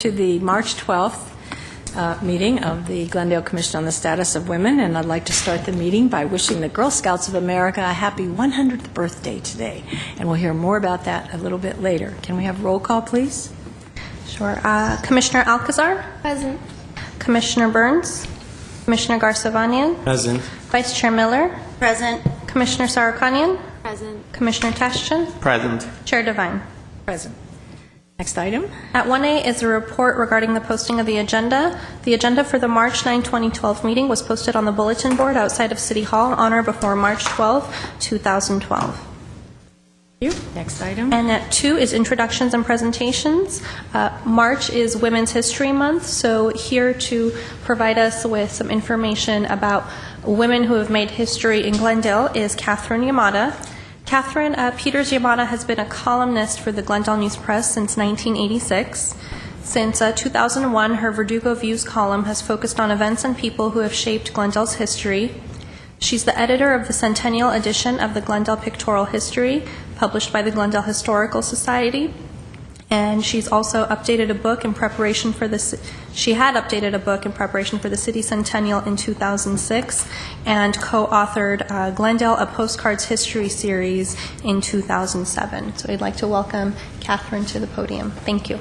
To the March 12th meeting of the Glendale Commission on the Status of Women, and I'd like to start the meeting by wishing the Girl Scouts of America a happy 100th birthday today, and we'll hear more about that a little bit later. Can we have roll call, please? Sure. Commissioner Alcazar? Present. Commissioner Burns? Commissioner Garza-Vanyan? Present. Vice Chair Miller? Present. Commissioner Sarukanian? Present. Commissioner Tashchin? Present. Chair Devine? Present. Next item. At 1A is a report regarding the posting of the agenda. The agenda for the March 9, 2012 meeting was posted on the bulletin board outside of City Hall on or before March 12, 2012. Thank you. Next item. And at 2 is introductions and presentations. March is Women's History Month, so here to provide us with some information about women who have made history in Glendale is Catherine Yamada. Catherine Peters Yamada has been a columnist for the Glendale News Press since 1986. Since 2001, her Verdugo Views column has focused on events and people who have shaped Glendale's history. She's the editor of the centennial edition of the Glendale Pictorial History, published by the Glendale Historical Society. And she's also updated a book in preparation for the city centennial in 2006, and co-authored Glendale, a Postcards History series in 2007. So I'd like to welcome Catherine to the podium. Thank you.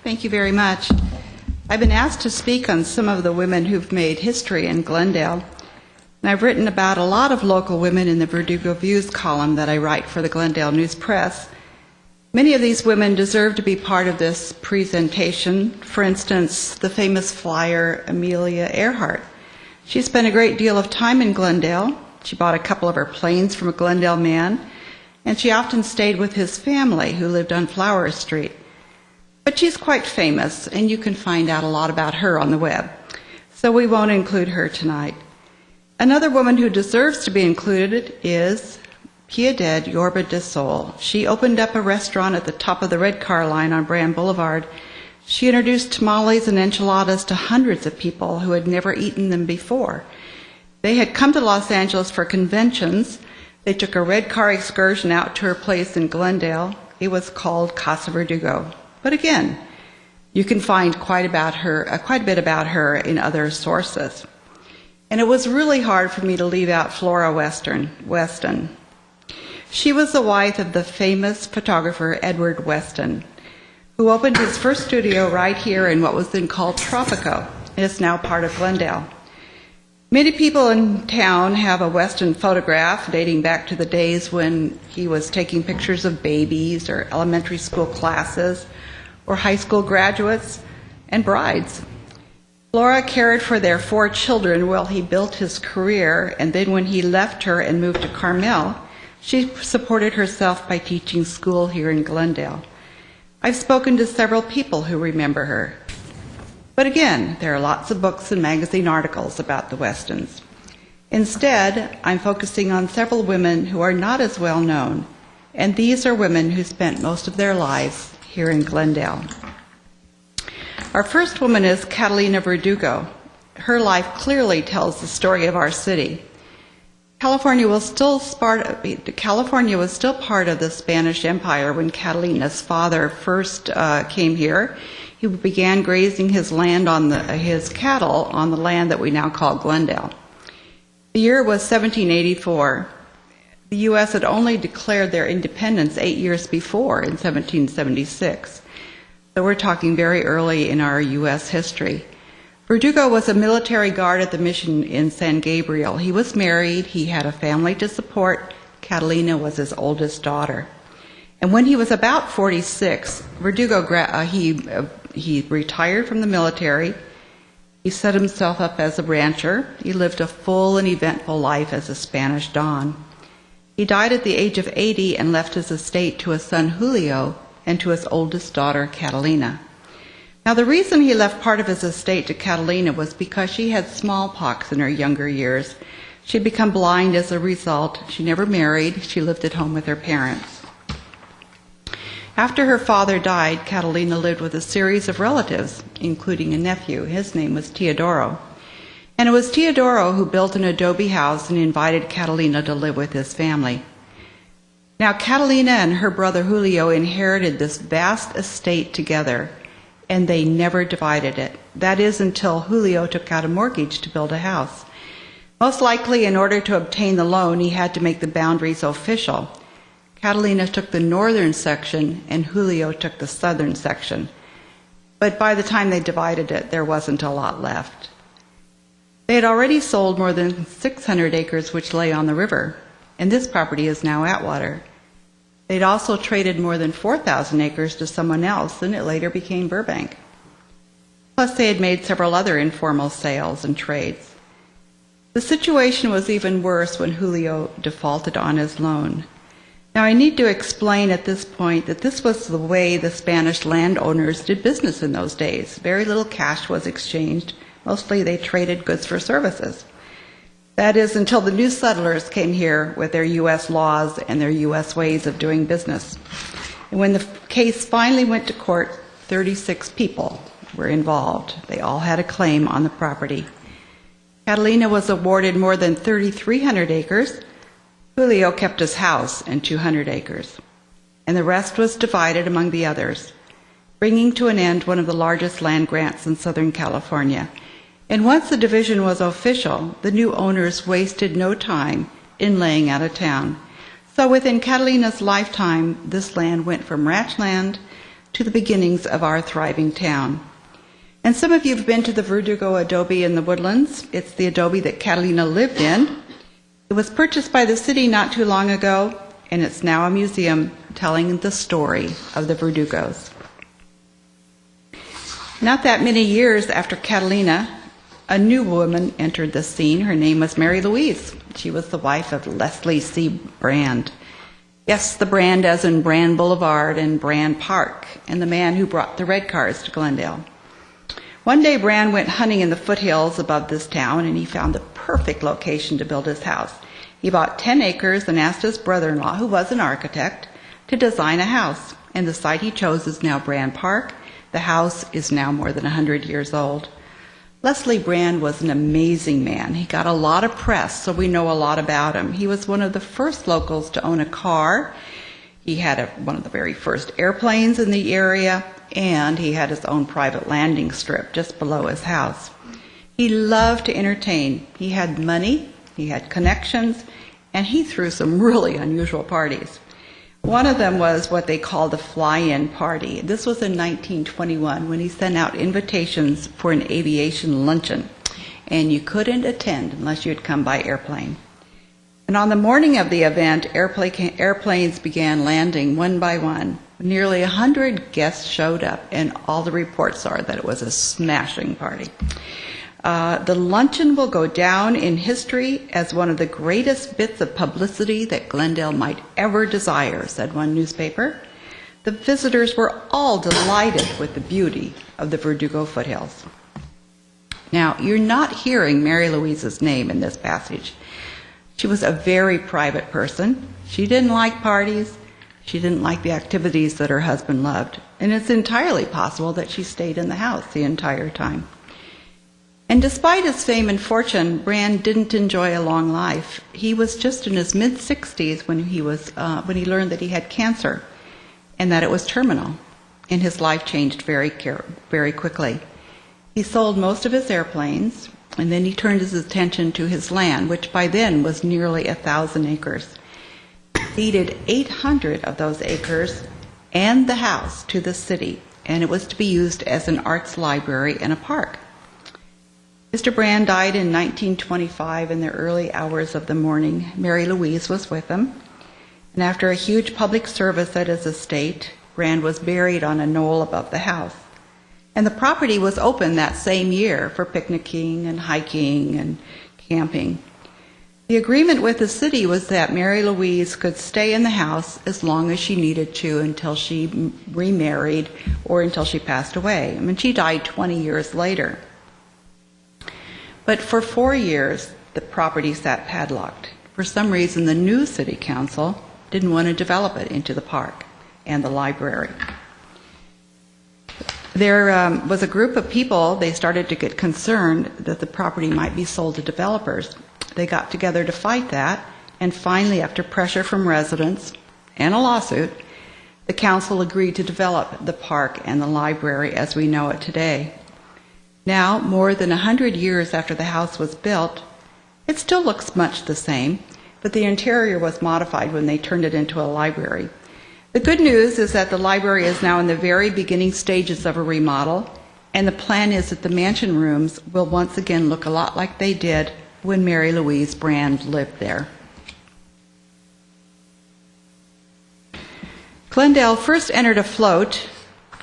Thank you very much. I've been asked to speak on some of the women who've made history in Glendale. And I've written about a lot of local women in the Verdugo Views column that I write for the Glendale News Press. Many of these women deserve to be part of this presentation. For instance, the famous flyer Amelia Earhart. She spent a great deal of time in Glendale. She bought a couple of her planes from a Glendale man, and she often stayed with his family, who lived on Flower Street. But she's quite famous, and you can find out a lot about her on the web. So we won't include her tonight. Another woman who deserves to be included is Piedad Yorba de Sol. She opened up a restaurant at the top of the Red Car Line on Brand Boulevard. She introduced tamales and enchiladas to hundreds of people who had never eaten them before. They had come to Los Angeles for conventions. They took a red car excursion out to her place in Glendale. It was called Casa Verdugo. But again, you can find quite a bit about her in other sources. And it was really hard for me to leave out Flora Weston. She was the wife of the famous photographer Edward Weston, who opened his first studio right here in what was then called Tropico. It is now part of Glendale. Many people in town have a Weston photograph dating back to the days when he was taking pictures of babies or elementary school classes or high school graduates and brides. Flora cared for their 4 children while he built his career, and then when he left her and moved to Carmel, she supported herself by teaching school here in Glendale. I've spoken to several people who remember her. But again, there are lots of books and magazine articles about the Westons. Instead, I'm focusing on several women who are not as well known, and these are women who spent most of their lives here in Glendale. Our first woman is Catalina Verdugo. Her life clearly tells the story of our city. California was still part of the Spanish Empire when Catalina's father first came here. He began grazing his cattle on the land that we now call Glendale. The year was 1784. The U.S. had only declared their independence 8 years before, in 1776. So we're talking very early in our U.S. history. Verdugo was a military guard at the mission in San Gabriel. He was married. He had a family to support. Catalina was his oldest daughter. And when he was about 46, Verdugo, he retired from the military. He set himself up as a rancher. He lived a full and eventful life as a Spanish Don. He died at the age of 80 and left his estate to his son Julio and to his oldest daughter, Catalina. Now, the reason he left part of his estate to Catalina was because she had smallpox in her younger years. She had become blind as a result. She never married. She lived at home with her parents. After her father died, Catalina lived with a series of relatives, including a nephew. His name was Teodoro. And it was Teodoro who built an adobe house and invited Catalina to live with his family. Now, Catalina and her brother Julio inherited this vast estate together, and they never divided it. That is until Julio took out a mortgage to build a house. Most likely, in order to obtain the loan, he had to make the boundaries official. Catalina took the northern section, and Julio took the southern section. But by the time they divided it, there wasn't a lot left. They had already sold more than 600 acres which lay on the river, and this property is now Atwater. They'd also traded more than 4,000 acres to someone else, and it later became Burbank. Plus, they had made several other informal sales and trades. The situation was even worse when Julio defaulted on his loan. Now, I need to explain at this point that this was the way the Spanish landowners did business in those days. Very little cash was exchanged. Mostly they traded goods for services. That is, until the new settlers came here with their U.S. laws and their U.S. ways of doing business. And when the case finally went to court, 36 people were involved. They all had a claim on the property. Catalina was awarded more than 3,300 acres. Julio kept his house and 200 acres. And the rest was divided among the others, bringing to an end one of the largest land grants in Southern California. And once the division was official, the new owners wasted no time in laying out a town. So within Catalina's lifetime, this land went from ranch land to the beginnings of our thriving town. And some of you have been to the Verdugo adobe in the Woodlands. It's the adobe that Catalina lived in. It was purchased by the city not too long ago, and it's now a museum telling the story of the Verdugos. Not that many years after Catalina, a new woman entered the scene. Her name was Mary Louise. She was the wife of Leslie C. Brand. Yes, the Brand as in Brand Boulevard and Brand Park, and the man who brought the red cars to Glendale. One day, Brand went hunting in the foothills above this town, and he found the perfect location to build his house. He bought 10 acres and asked his brother-in-law, who was an architect, to design a house. And the site he chose is now Brand Park. The house is now more than 100 years old. Leslie Brand was an amazing man. He got a lot of press, so we know a lot about him. He was one of the first locals to own a car. He had one of the very first airplanes in the area, and he had his own private landing strip just below his house. He loved to entertain. He had money, he had connections, and he threw some really unusual parties. One of them was what they called a fly-in party. This was in 1921 when he sent out invitations for an aviation luncheon, and you couldn't attend unless you had come by airplane. And on the morning of the event, airplanes began landing one by one. Nearly 100 guests showed up, and all the reports are that it was a smashing party. The luncheon will go down in history as one of the greatest bits of publicity that Glendale might ever desire, said one newspaper. The visitors were all delighted with the beauty of the Verdugo foothills. Now, you're not hearing Mary Louise's name in this passage. She was a very private person. She didn't like parties. She didn't like the activities that her husband loved. And it's entirely possible that she stayed in the house the entire time. And despite his fame and fortune, Brand didn't enjoy a long life. He was just in his mid-60s when he learned that he had cancer and that it was terminal. And his life changed very quickly. He sold most of his airplanes, and then he turned his attention to his land, which by then was nearly 1,000 acres. He deeded 800 of those acres and the house to the city, and it was to be used as an arts library and a park. Mr. Brand died in 1925 in the early hours of the morning. Mary Louise was with him. And after a huge public service at his estate, Brand was buried on a knoll above the house. And the property was open that same year for picnicking and hiking and camping. The agreement with the city was that Mary Louise could stay in the house as long as she needed to until she remarried or until she passed away. I mean, she died 20 years later. But for 4 years, the property sat padlocked. For some reason, the new city council didn't want to develop it into the park and the library. There was a group of people, they started to get concerned that the property might be sold to developers. They got together to fight that, and finally, after pressure from residents, and a lawsuit, the council agreed to develop the park and the library as we know it today. Now, more than 100 years after the house was built, it still looks much the same, but the interior was modified when they turned it into a library. The good news is that the library is now in the very beginning stages of a remodel, and the plan is that the mansion rooms will once again look a lot like they did when Mary Louise Brand lived there. Glendale first entered a float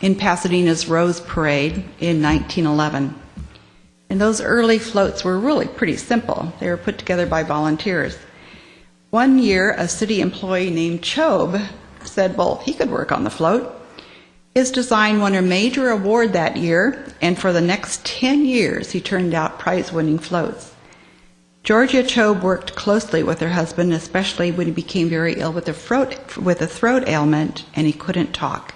in Pasadena's Rose Parade in 1911. And those early floats were really pretty simple. They were put together by volunteers. One year, a city employee named Chobe said, well, he could work on the float. His design won a major award that year, and for the next 10 years, he turned out prize-winning floats. Georgia Chobe worked closely with her husband, especially when he became very ill with a throat ailment and he couldn't talk.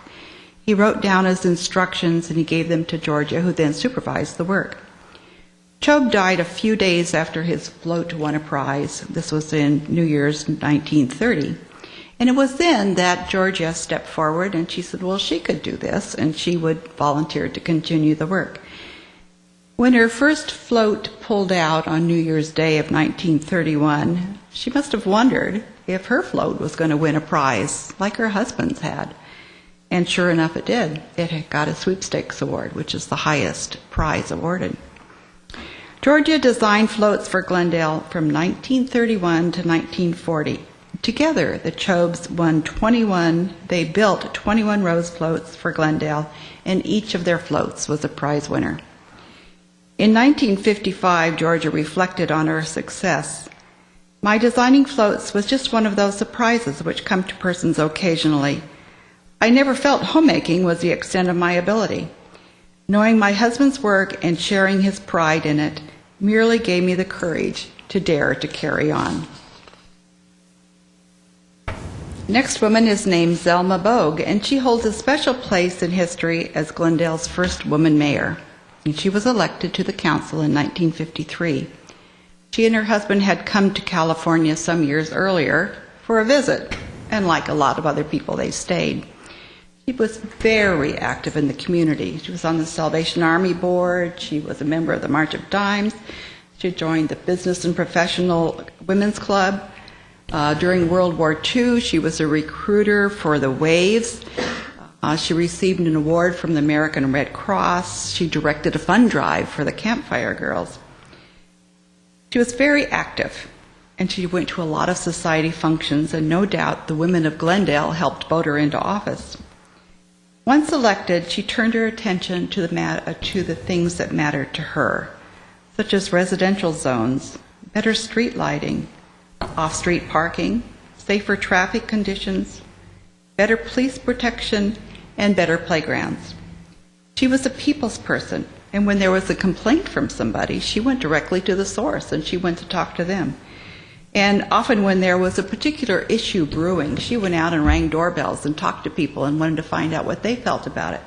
He wrote down his instructions and he gave them to Georgia, who then supervised the work. Chobe died a few days after his float won a prize. This was in New Year's 1930. And it was then that Georgia stepped forward and she said, well, she could do this, and she would volunteer to continue the work. When her first float pulled out on New Year's Day of 1931, she must have wondered if her float was going to win a prize like her husband's had. And sure enough, it did. It had got a sweepstakes award, which is the highest prize awarded. Georgia designed floats for Glendale from 1931 to 1940. Together, the Chobes they built 21 rose floats for Glendale, and each of their floats was a prize winner. In 1955, Georgia reflected on her success. My designing floats was just one of those surprises which come to persons occasionally. I never felt homemaking was the extent of my ability. Knowing my husband's work and sharing his pride in it merely gave me the courage to dare to carry on. Next woman is named Zelma Bogue, and she holds a special place in history as Glendale's first woman mayor. And she was elected to the council in 1953. She and her husband had come to California some years earlier for a visit, and like a lot of other people, they stayed. She was very active in the community. She was on the Salvation Army board. She was a member of the March of Dimes. She joined the Business and Professional Women's Club. During World War II, she was a recruiter for the Waves. She received an award from the American Red Cross. She directed a fund drive for the Campfire Girls. She was very active, and she went to a lot of society functions, and no doubt the women of Glendale helped vote her into office. Once elected, she turned her attention to the things that mattered to her, such as residential zones, better street lighting, off-street parking, safer traffic conditions, better police protection, and better playgrounds. She was a people's person, and when there was a complaint from somebody, she went directly to the source and she went to talk to them. And often when there was a particular issue brewing, she went out and rang doorbells and talked to people and wanted to find out what they felt about it.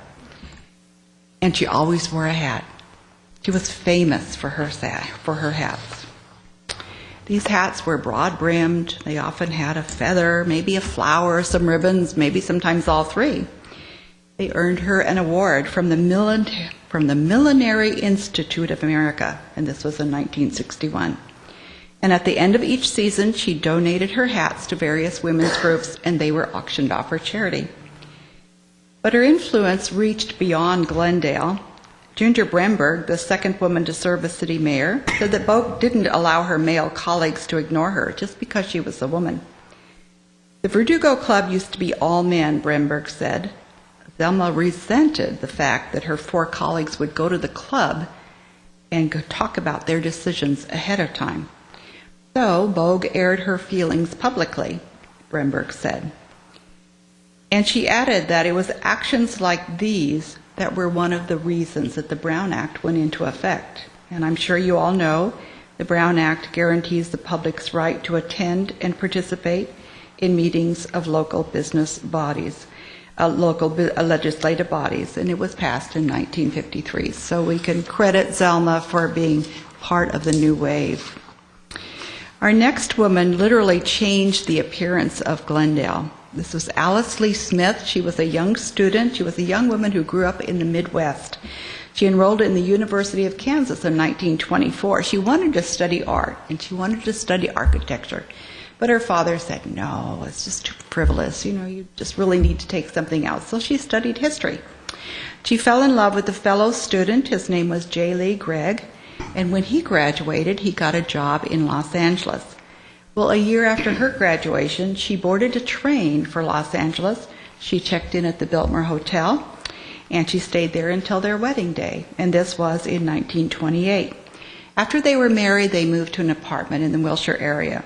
And she always wore a hat. She was famous for her hats. These hats were broad-brimmed. They often had a feather, maybe a flower, some ribbons, maybe sometimes all three. They earned her an award from the Millinery Institute of America, and this was in 1961. And at the end of each season, she donated her hats to various women's groups, and they were auctioned off for charity. But her influence reached beyond Glendale. Ginger Bremberg, the second woman to serve as city mayor, said that Bogue didn't allow her male colleagues to ignore her just because she was a woman. The Verdugo Club used to be all men, Bremberg said. Zelma resented the fact that her 4 colleagues would go to the club and talk about their decisions ahead of time. So Bogue aired her feelings publicly, Bremberg said. And she added that it was actions like these that were one of the reasons that the Brown Act went into effect. And I'm sure you all know the Brown Act guarantees the public's right to attend and participate in meetings of local business bodies, legislative bodies, and it was passed in 1953. So we can credit Zelma for being part of the new wave. Our next woman literally changed the appearance of Glendale. This was Alice Lee Smith. She was a young student. She was a young woman who grew up in the Midwest. She enrolled in the University of Kansas in 1924. She wanted to study art, and she wanted to study architecture. But her father said, no, it's just too frivolous. You just really need to take something else. So she studied history. She fell in love with a fellow student. His name was J. Lee Gregg. And when he graduated, he got a job in Los Angeles. Well, a year after her graduation, she boarded a train for Los Angeles. She checked in at the Biltmore Hotel, and she stayed there until their wedding day, and this was in 1928. After they were married, they moved to an apartment in the Wilshire area.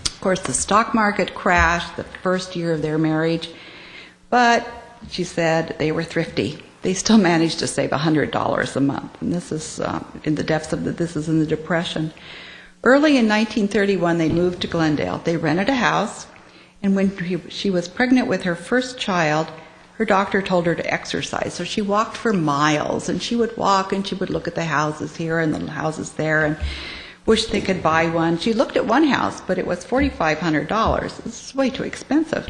Of course, the stock market crashed the first year of their marriage, but she said they were thrifty. They still managed to save $100 a month, and this is in the depths of this is in the Depression. Early in 1931, they moved to Glendale. They rented a house, and when she was pregnant with her first child, her doctor told her to exercise. So she walked for miles, and she would walk, and she would look at the houses here and the houses there, and wish they could buy one. She looked at one house, but it was $4,500. This is way too expensive.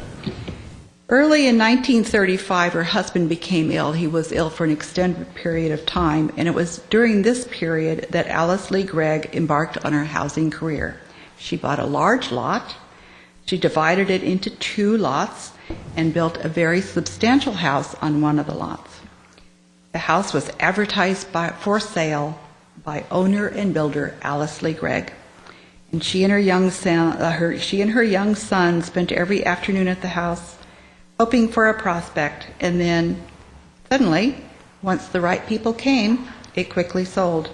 Early in 1935, her husband became ill. He was ill for an extended period of time, and it was during this period that Alice Lee Gregg embarked on her housing career. She bought a large lot, she divided it into 2 lots, and built a very substantial house on one of the lots. The house was advertised for sale by owner and builder Alice Lee Gregg, and she and her young son spent every afternoon at the house, hoping for a prospect, and then suddenly, once the right people came, it quickly sold.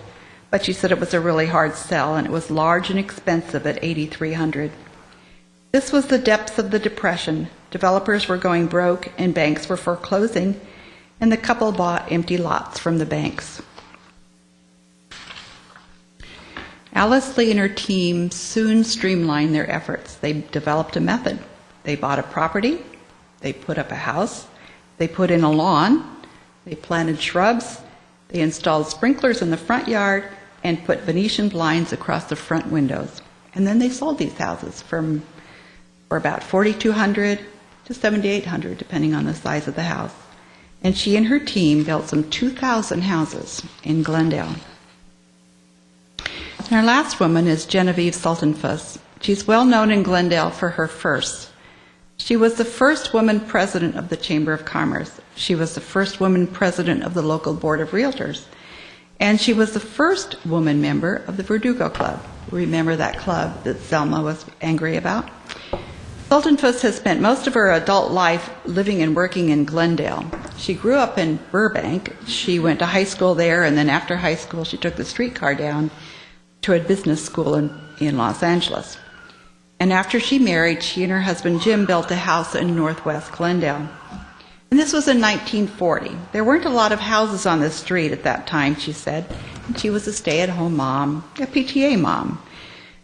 But she said it was a really hard sell, and it was large and expensive at $8,300. This was the depths of the Depression. Developers were going broke, and banks were foreclosing, and the couple bought empty lots from the banks. Alice Lee and her team soon streamlined their efforts. They developed a method. They bought a property, they put up a house, they put in a lawn, they planted shrubs, they installed sprinklers in the front yard, and put Venetian blinds across the front windows. And then they sold these houses for about $4,200 to $7,800, depending on the size of the house. And she and her team built some 2,000 houses in Glendale. And our last woman is Genevieve Sultenfuss. She's well known in Glendale for her firsts. She was the first woman president of the Chamber of Commerce. She was the first woman president of the local board of realtors. And she was the first woman member of the Verdugo Club. Remember that club that Selma was angry about? Sultenfuss has spent most of her adult life living and working in Glendale. She grew up in Burbank. She went to high school there, and then after high school she took the streetcar down to a business school in Los Angeles. And after she married, she and her husband Jim built a house in northwest Glendale. And this was in 1940. There weren't a lot of houses on the street at that time, she said. And she was a stay-at-home mom, a PTA mom.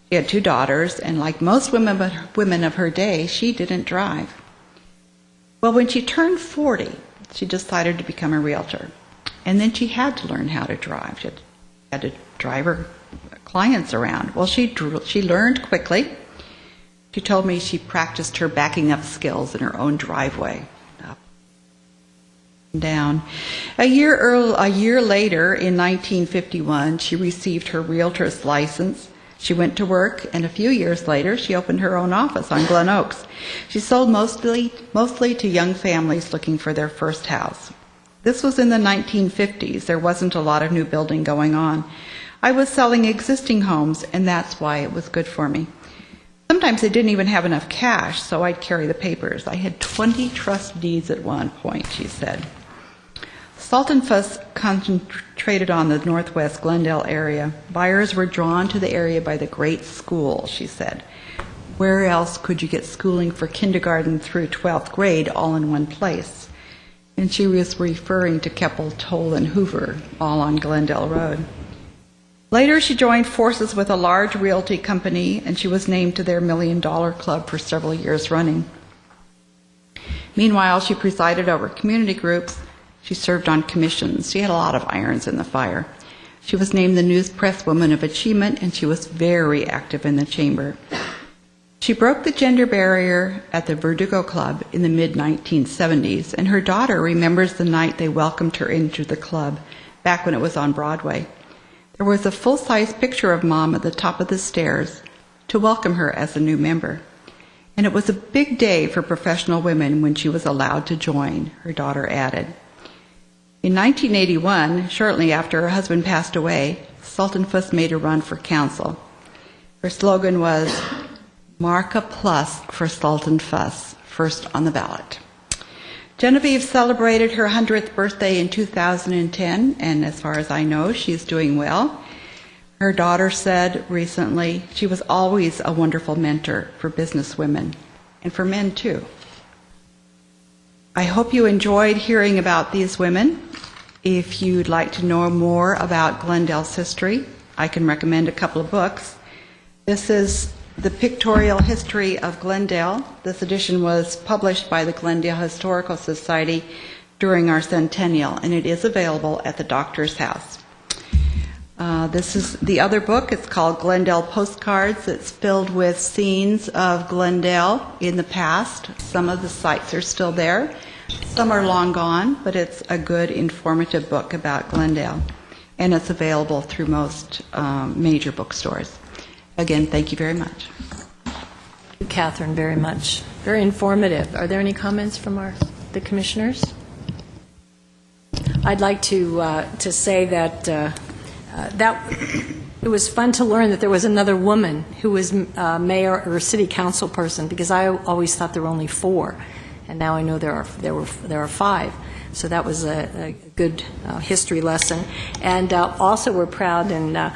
She had 2 daughters, and like most women of her day, she didn't drive. Well, when she turned 40, she decided to become a realtor. And then she had to learn how to drive. She had to drive her clients around. Well, she learned quickly. She told me she practiced her backing up skills in her own driveway. Up and down. A year later, in 1951, she received her realtor's license. She went to work, and a few years later, she opened her own office on Glen Oaks. She sold mostly to young families looking for their first house. This was in the 1950s. There wasn't a lot of new building going on. I was selling existing homes, and that's why it was good for me. Sometimes I didn't even have enough cash, so I'd carry the papers. I had 20 trust deeds at one point, she said. Sultenfuss concentrated on the northwest Glendale area. Buyers were drawn to the area by the great school, she said. Where else could you get schooling for kindergarten through 12th grade all in one place? And she was referring to Keppel, Toll, and Hoover, all on Glendale Road. Later, she joined forces with a large realty company, and she was named to their $1 Million Club for several years running. Meanwhile, she presided over community groups. She served on commissions. She had a lot of irons in the fire. She was named the News Press Woman of Achievement, and she was very active in the chamber. She broke the gender barrier at the Verdugo Club in the mid-1970s, and her daughter remembers the night they welcomed her into the club back when it was on Broadway. There was a full-size picture of Mom at the top of the stairs to welcome her as a new member. And it was a big day for professional women when she was allowed to join, her daughter added. In 1981, shortly after her husband passed away, Sultan Fuss made a run for council. Her slogan was, "Mark a plus for Sultan Fuss, first on the ballot." Genevieve celebrated her 100th birthday in 2010, and as far as I know, she's doing well. Her daughter said recently she was always a wonderful mentor for business women, and for men too. I hope you enjoyed hearing about these women. If you'd like to know more about Glendale's history, I can recommend a couple of books. This is The Pictorial History of Glendale. This edition was published by the Glendale Historical Society during our centennial, and it is available at the Doctor's House. This is the other book. It's called Glendale Postcards. It's filled with scenes of Glendale in the past. Some of the sites are still there. Some are long gone, but it's a good, informative book about Glendale, and it's available through most major bookstores. Again, thank you very much. Thank you, Catherine, very much. Very informative. Are there any comments from the commissioners? I'd like to say that it was fun to learn that there was another woman who was mayor or city council person, because I always thought there were only 4, and now I know there are 5. So that was a good history lesson. And also we're proud, and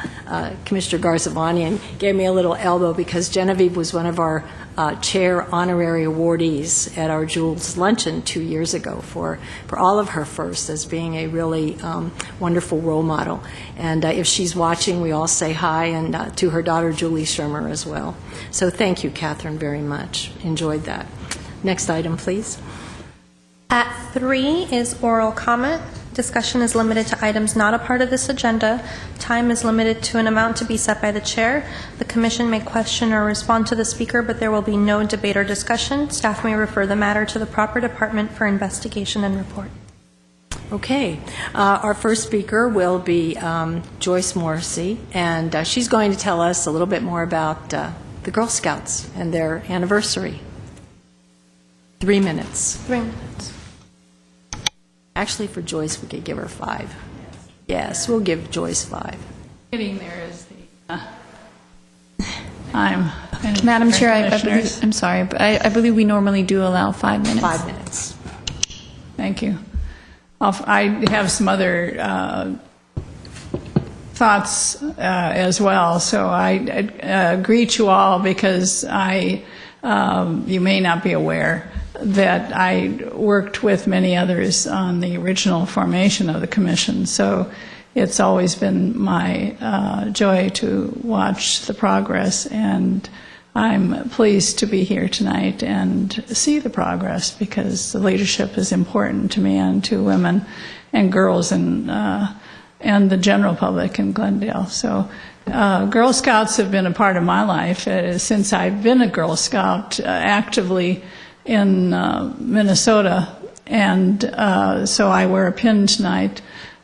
Commissioner Garzavanian gave me a little elbow because Genevieve was one of our chair honorary awardees at our Jules Luncheon 2 years ago for all of her firsts, as being a really wonderful role model. And if she's watching, we all say hi, and to her daughter Julie Shermer as well. So thank you, Catherine, very much. Enjoyed that. Next item, please. At 3 is oral comment. Discussion is limited to items not a part of this agenda. Time is limited to an amount to be set by the chair. The commission may question or respond to the speaker, but there will be no debate or discussion. Staff may refer the matter to the proper department for investigation and report. Okay. Our first speaker will be Joyce Morrissey, and she's going to tell us a little bit more about the Girl Scouts and their anniversary. 3 minutes. 3 minutes. Actually, for Joyce, we could give her 5. Yes, we'll give Joyce 5. Getting there is the time. Madam Chair, I'm sorry, but I believe we normally do allow 5 minutes. 5 minutes. Thank you. I have some other thoughts as well, so I greet you all because you may not be aware that I worked with many others on the original formation of the commission. So it's always been my joy to watch the progress, and I'm pleased to be here tonight and see the progress, because the leadership is important to me and to women and girls and the general public in Glendale. So Girl Scouts have been a part of my life since I've been a Girl Scout actively in Minnesota, and so I wear a pin tonight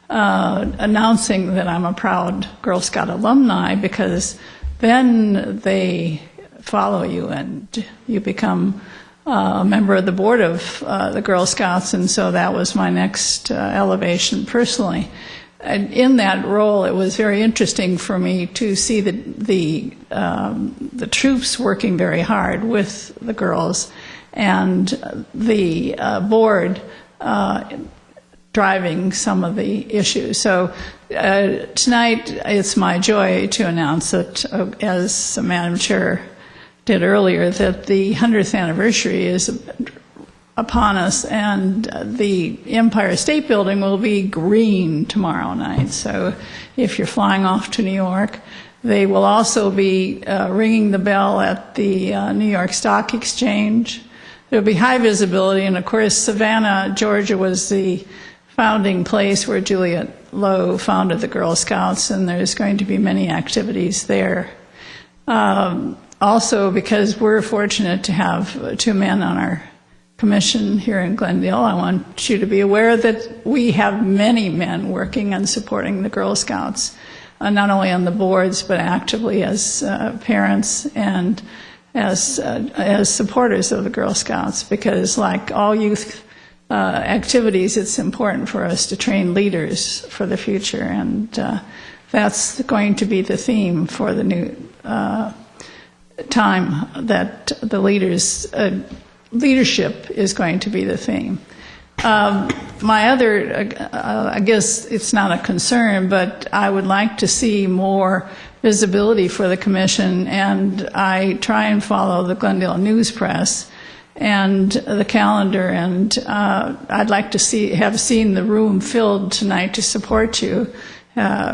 announcing that I'm a proud Girl Scout alumni, because then they follow you and you become a member of the board of the Girl Scouts, and so that was my next elevation personally. And in that role, it was very interesting for me to see the troops working very hard with the girls, and the board driving some of the issues. So tonight, it's my joy to announce that, as Madam Chair did earlier, that the 100th anniversary is upon us, and the Empire State Building will be green tomorrow night. So if you're flying off to New York, they will also be ringing the bell at the New York Stock Exchange. There will be high visibility, and of course Savannah, Georgia was the founding place where Juliet Lowe founded the Girl Scouts, and there's going to be many activities there. Also, because we're fortunate to have 2 men on our commission here in Glendale, I want you to be aware that we have many men working on supporting the Girl Scouts, not only on the boards, but actively as parents and as supporters of the Girl Scouts, because like all youth activities, it's important for us to train leaders for the future, and that's going to be the theme for the new time, that the leadership is going to be the theme. My other, I guess it's not a concern, but I would like to see more visibility for the commission, and I try and follow the Glendale News Press and the calendar, and I'd like to have seen the room filled tonight to support you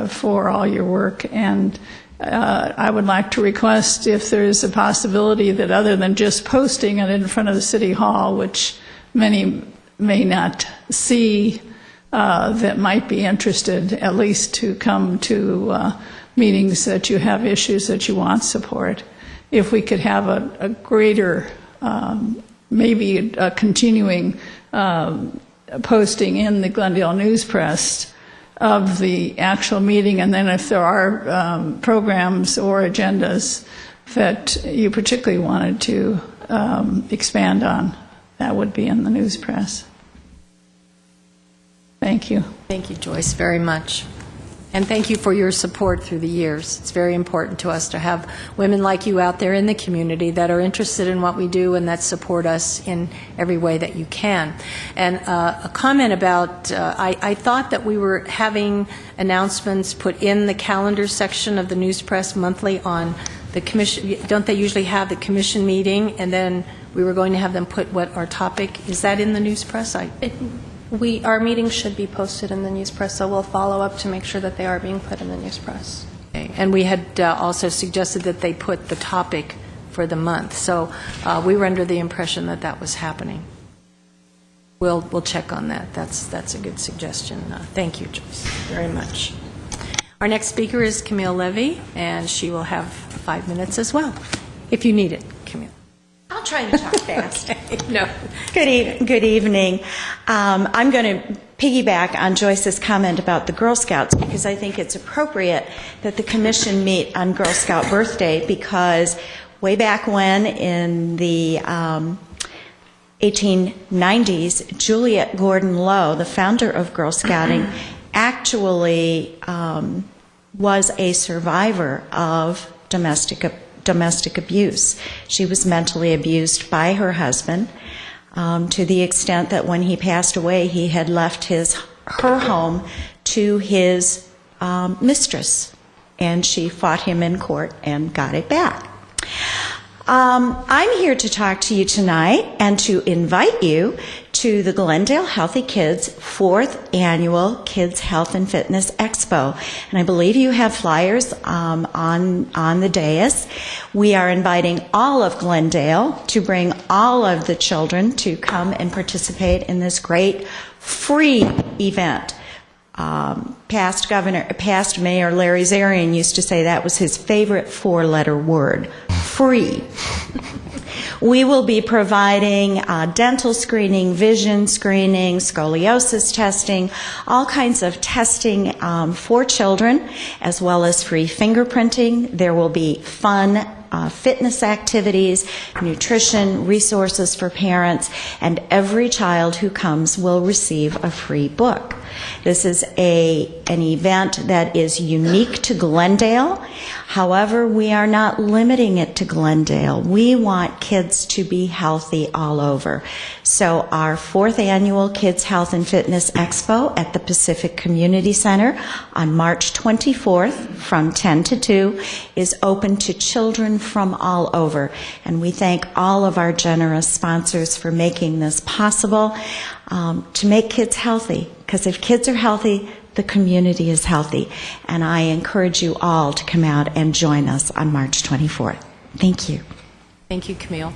for all your work. And I would like to request, if there's a possibility that other than just posting it in front of the City Hall, which many may not see that might be interested, at least to come to meetings that you have issues that you want support, if we could have a greater, maybe a continuing posting in the Glendale News Press of the actual meeting, and then if there are programs or agendas that you particularly wanted to expand on, that would be in the news press. Thank you. Thank you, Joyce, very much. And thank you for your support through the years. It's very important to us to have women like you out there in the community that are interested in what we do and that support us in every way that you can. And a comment about, I thought that we were having announcements put in the calendar section of the news press monthly on the commission. Don't they usually have the commission meeting, and then we were going to have them put what our topic, is that in the news press? Our meetings should be posted in the news press, so we'll follow up to make sure that they are being put in the news press. Okay. And we had also suggested that they put the topic for the month. So we were under the impression that that was happening. We'll check on that. That's a good suggestion. Thank you, Joyce, very much. Our next speaker is Camille Levy, and she will have 5 minutes as well, if you need it, Camille. I'll try to talk fast. No. Good evening. I'm going to piggyback on Joyce's comment about the Girl Scouts, because I think it's appropriate that the Commission meet on Girl Scout birthday, because way back when in the 1890s, Juliet Gordon Low, the founder of Girl Scouting, actually was a survivor of domestic abuse. She was mentally abused by her husband to the extent that when he passed away, he had left her home to his mistress, and she fought him in court and got it back. I'm here to talk to you tonight and to invite you to the Glendale Healthy Kids 4th Annual Kids Health and Fitness Expo. And I believe you have flyers on the dais. We are inviting all of Glendale to bring all of the children to come and participate in this great free event. Past Mayor Larry Zarian used to say that was his favorite 4-letter word, free. We will be providing dental screening, vision screening, scoliosis testing, all kinds of testing for children, as well as free fingerprinting. There will be fun fitness activities, nutrition, resources for parents, and every child who comes will receive a free book. This is an event that is unique to Glendale. However, we are not limiting it to Glendale. We want kids to be healthy all over. So our 4th Annual Kids Health and Fitness Expo at the Pacific Community Center on March 24th from 10 to 2 is open to children from all over. And we thank all of our generous sponsors for making this possible to make kids healthy. Because if kids are healthy, the community is healthy. And I encourage you all to come out and join us on March 24th. Thank you. Thank you, Camille.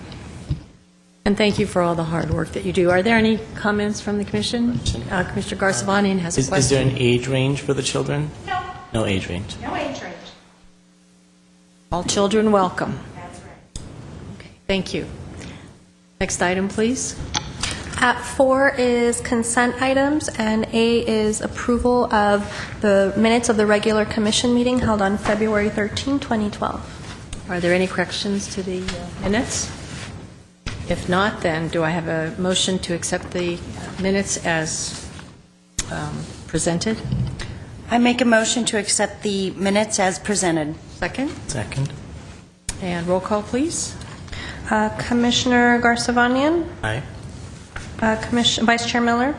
And thank you for all the hard work that you do. Are there any comments from the Commission? Commissioner Garsavanian has a question. Is there an age range for the children? No. No age range. No age range. All children welcome. That's right. Thank you. Next item, please. At 4 is consent items, and A is approval of the minutes of the regular commission meeting held on February 13, 2012. Are there any corrections to the minutes? If not, then do I have a motion to accept the minutes as presented? I make a motion to accept the minutes as presented. Second? Second. And roll call, please. Commissioner Garcevanian, Aye. Vice Chair Miller,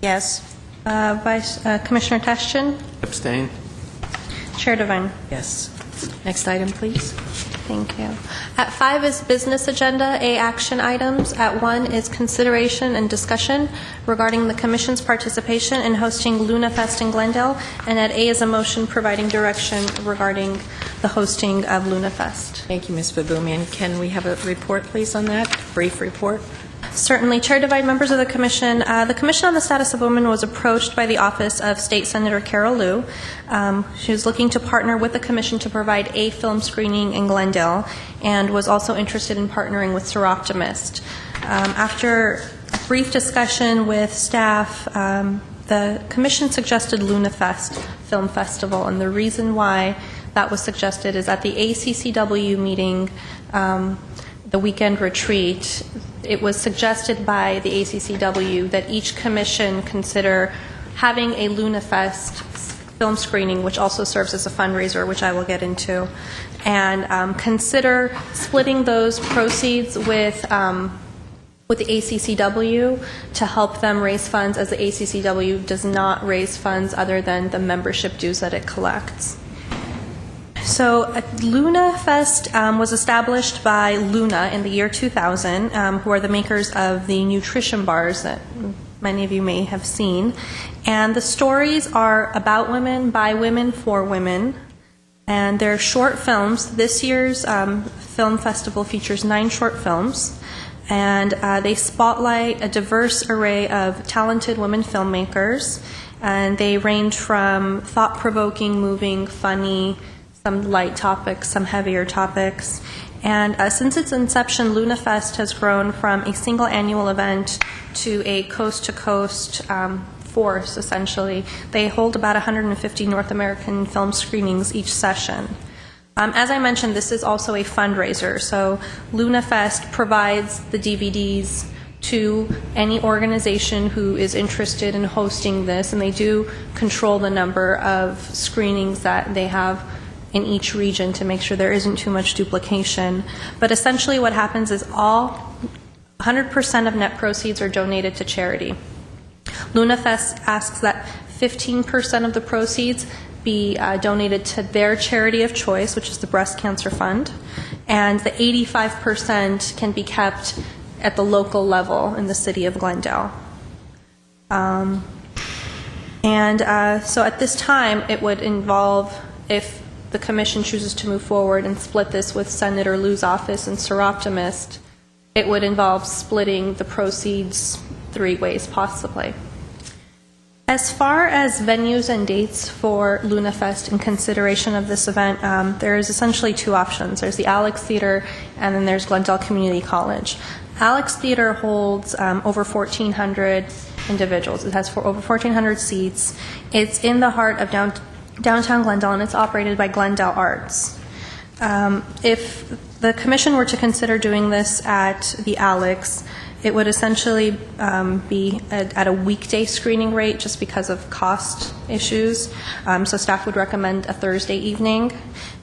Yes. Commissioner Teschen, Abstain. Chair Devine. Yes. Next item, please. Thank you. At 5 is business agenda, A, action items. At 1 is consideration and discussion regarding the Commission's participation in hosting Luna Fest in Glendale. And at A is a motion providing direction regarding the hosting of Luna Fest. Thank you, Ms. Babumian. Can we have a report, please, on that? Brief report? Certainly. Chair Devine, members of the Commission, the Commission on the Status of Women was approached by the office of State Senator Carol Liu. She was looking to partner with the Commission to provide a film screening in Glendale and was also interested in partnering with Seroptimist. After a brief discussion with staff, the Commission suggested Luna Fest Film Festival, and the reason why that was suggested is at the ACCW meeting, the weekend retreat, it was suggested by the ACCW that each commission consider having a Luna Fest film screening, which also serves as a fundraiser, which I will get into, and consider splitting those proceeds with the ACCW to help them raise funds, as the ACCW does not raise funds other than the membership dues that it collects. So Luna Fest was established by Luna in the year 2000, who are the makers of the nutrition bars that many of you may have seen. And the stories are about women, by women, for women. And they're short films. This year's film festival features 9 short films. And they spotlight a diverse array of talented women filmmakers. And they range from thought-provoking, moving, funny, some light topics, some heavier topics. And since its inception, Luna Fest has grown from a single annual event to a coast-to-coast force, essentially. They hold about 150 North American film screenings each session. As I mentioned, this is also a fundraiser, so Luna Fest provides the DVDs to any organization who is interested in hosting this, and they do control the number of screenings that they have in each region to make sure there isn't too much duplication. But essentially what happens is 100% of net proceeds are donated to charity. Luna Fest asks that 15% of the proceeds be donated to their charity of choice, which is the Breast Cancer Fund, and the 85% can be kept at the local level in the city of Glendale. So at this time, it would involve, if the Commission chooses to move forward and split this with Senator Liu's office and Seroptimist, it would involve splitting the proceeds 3 ways possibly. As far as venues and dates for Luna Fest in consideration of this event, there is essentially 2 options. There's the Alex Theater, and then there's Glendale Community College. Alex Theater holds over 1,400 individuals. It has over 1,400 seats. It's in the heart of downtown Glendale, and it's operated by Glendale Arts. If the Commission were to consider doing this at the Alex, it would essentially be at a weekday screening rate just because of cost issues. So staff would recommend a Thursday evening.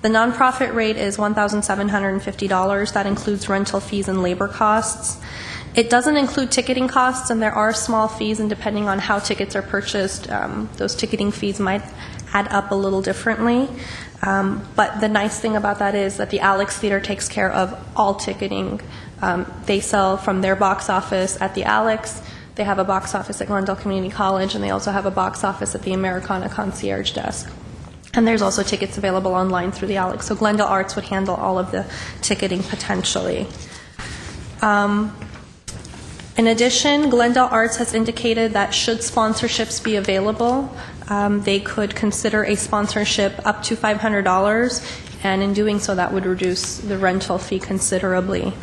The nonprofit rate is $1,750. That includes rental fees and labor costs. It doesn't include ticketing costs, and there are small fees, and depending on how tickets are purchased, those ticketing fees might add up a little differently. But the nice thing about that is that the Alex Theater takes care of all ticketing. They sell from their box office at the Alex. They have a box office at Glendale Community College, and they also have a box office at the Americana Concierge Desk. And there's also tickets available online through the Alex. So Glendale Arts would handle all of the ticketing potentially. In addition, Glendale Arts has indicated that should sponsorships be available, they could consider a sponsorship up to $500, and in doing so, that would reduce the rental fee considerably.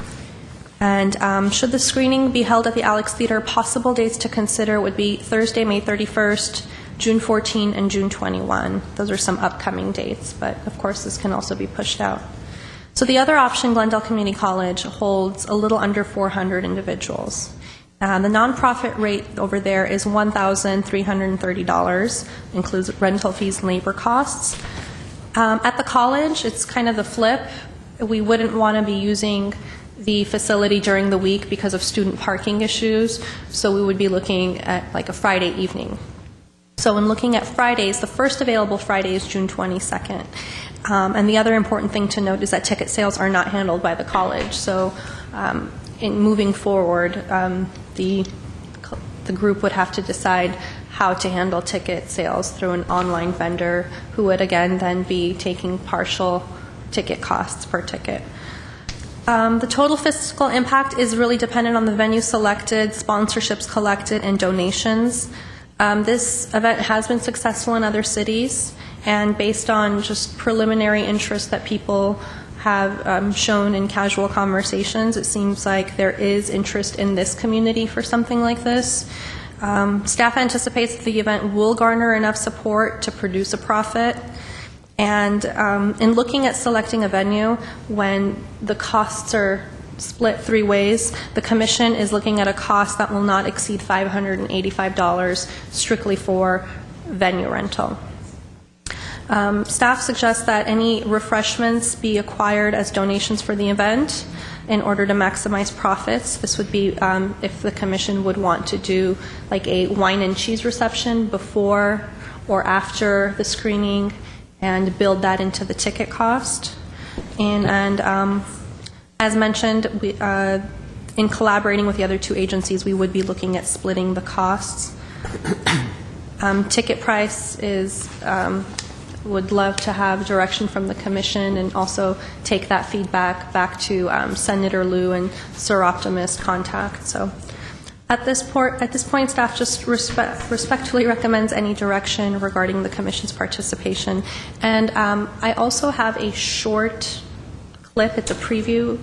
And should the screening be held at the Alex Theater, possible dates to consider would be Thursday, May 31st, June 14, and June 21. Those are some upcoming dates, but of course this can also be pushed out. So the other option, Glendale Community College, holds a little under 400 individuals. The nonprofit rate over there is $1,330, includes rental fees and labor costs. At the college, it's kind of the flip. We wouldn't want to be using the facility during the week because of student parking issues, so we would be looking at like a Friday evening. So when looking at Fridays, the first available Friday is June 22nd. And the other important thing to note is that ticket sales are not handled by the college. So in moving forward, the group would have to decide how to handle ticket sales through an online vendor who would again then be taking partial ticket costs per ticket. The total fiscal impact is really dependent on the venue selected, sponsorships collected, and donations. This event has been successful in other cities, and based on just preliminary interest that people have shown in casual conversations, it seems like there is interest in this community for something like this. Staff anticipates that the event will garner enough support to produce a profit. And in looking at selecting a venue, when the costs are split three ways, the commission is looking at a cost that will not exceed $585 strictly for venue rental. Staff suggests that any refreshments be acquired as donations for the event in order to maximize profits. This would be if the commission would want to do like a wine and cheese reception before or after the screening and build that into the ticket cost. And as mentioned, in collaborating with the other two agencies, we would be looking at splitting the costs. Ticket price is, would love to have direction from the commission and also take that feedback back to Senator Liu and Sir Optimist contact. So at this point, staff just respectfully recommends any direction regarding the commission's participation. And I also have a short clip. It's a preview.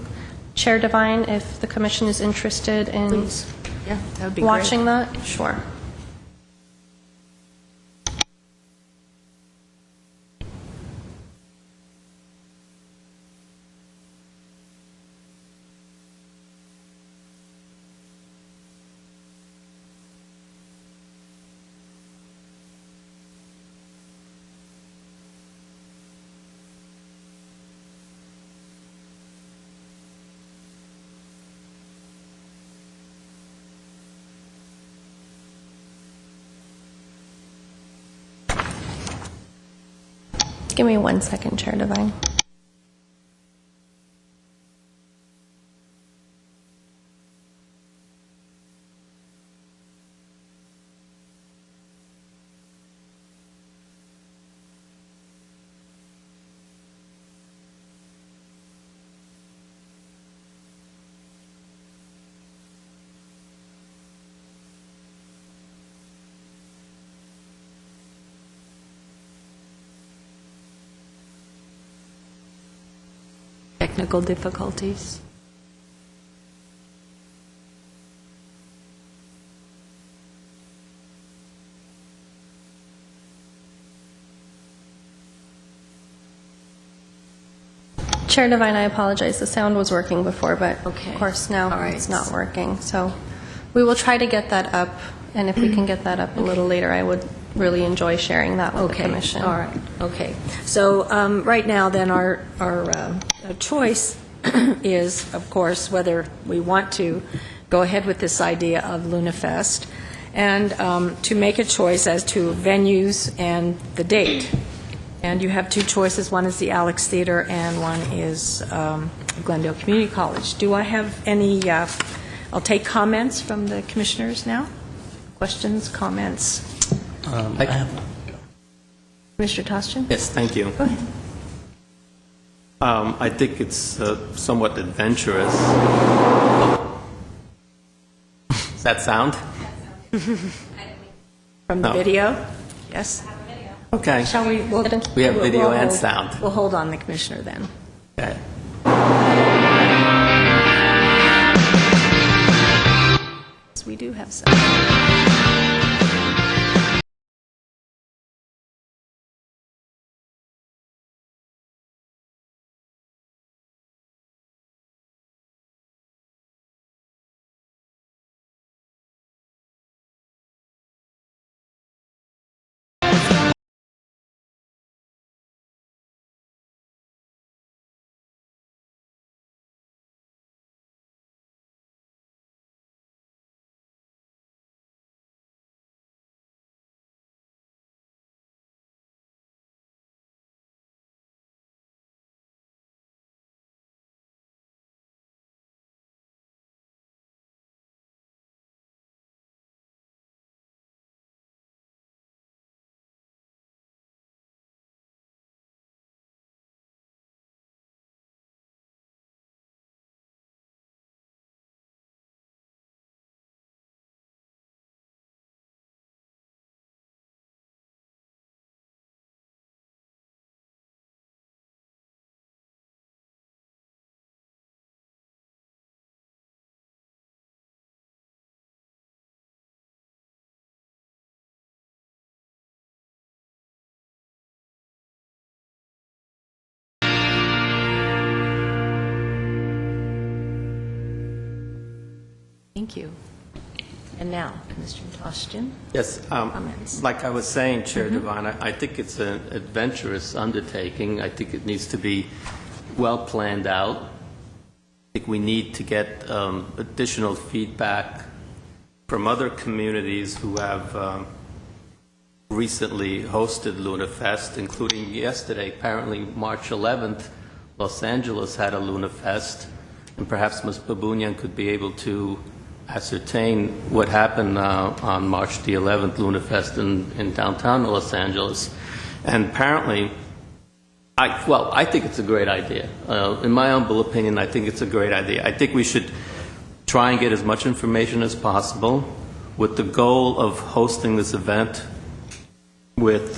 Chair Devine, if the commission is interested in Please. Yeah, that would be watching great. that, sure. Give me 1 second, Chair Devine. Technical difficulties. Chair Devine, I apologize. The sound was working before, but Okay. of course now All right. it's not working. So we will try to get that up, and if we can get that up a little later, I would really enjoy sharing that with the commission. All right. Okay. So right now, then, our choice is, of course, whether we want to go ahead with this idea of LunaFest and to make a choice as to venues and the date. And you have two choices. One is the Alex Theater and one is Glendale Community College. Do I have any, I'll take comments from the commissioners now. Questions, comments? I have. Commissioner Tostian? Yes, thank you. Go ahead. I think it's somewhat adventurous. Does that sound? From the No. video? Yes. Okay. Shall we? We have video and hold- sound. We'll hold on the commissioner then. Okay. Yes, we do have some. Thank you. And now, Mr. Tostian. Yes, Comments. like I was saying, Chair Devine, I think it's an adventurous undertaking. I think it needs to be well planned out. I think we need to get additional feedback from other communities who have recently hosted Luna Fest, including yesterday. Apparently, March 11th, Los Angeles had a Luna Fest, and perhaps Ms. Babunian could be able to ascertain what happened on March the 11th, Luna Fest in downtown Los Angeles. And apparently, I think it's a great idea. In my humble opinion, I think it's a great idea. I think we should try and get as much information as possible with the goal of hosting this event with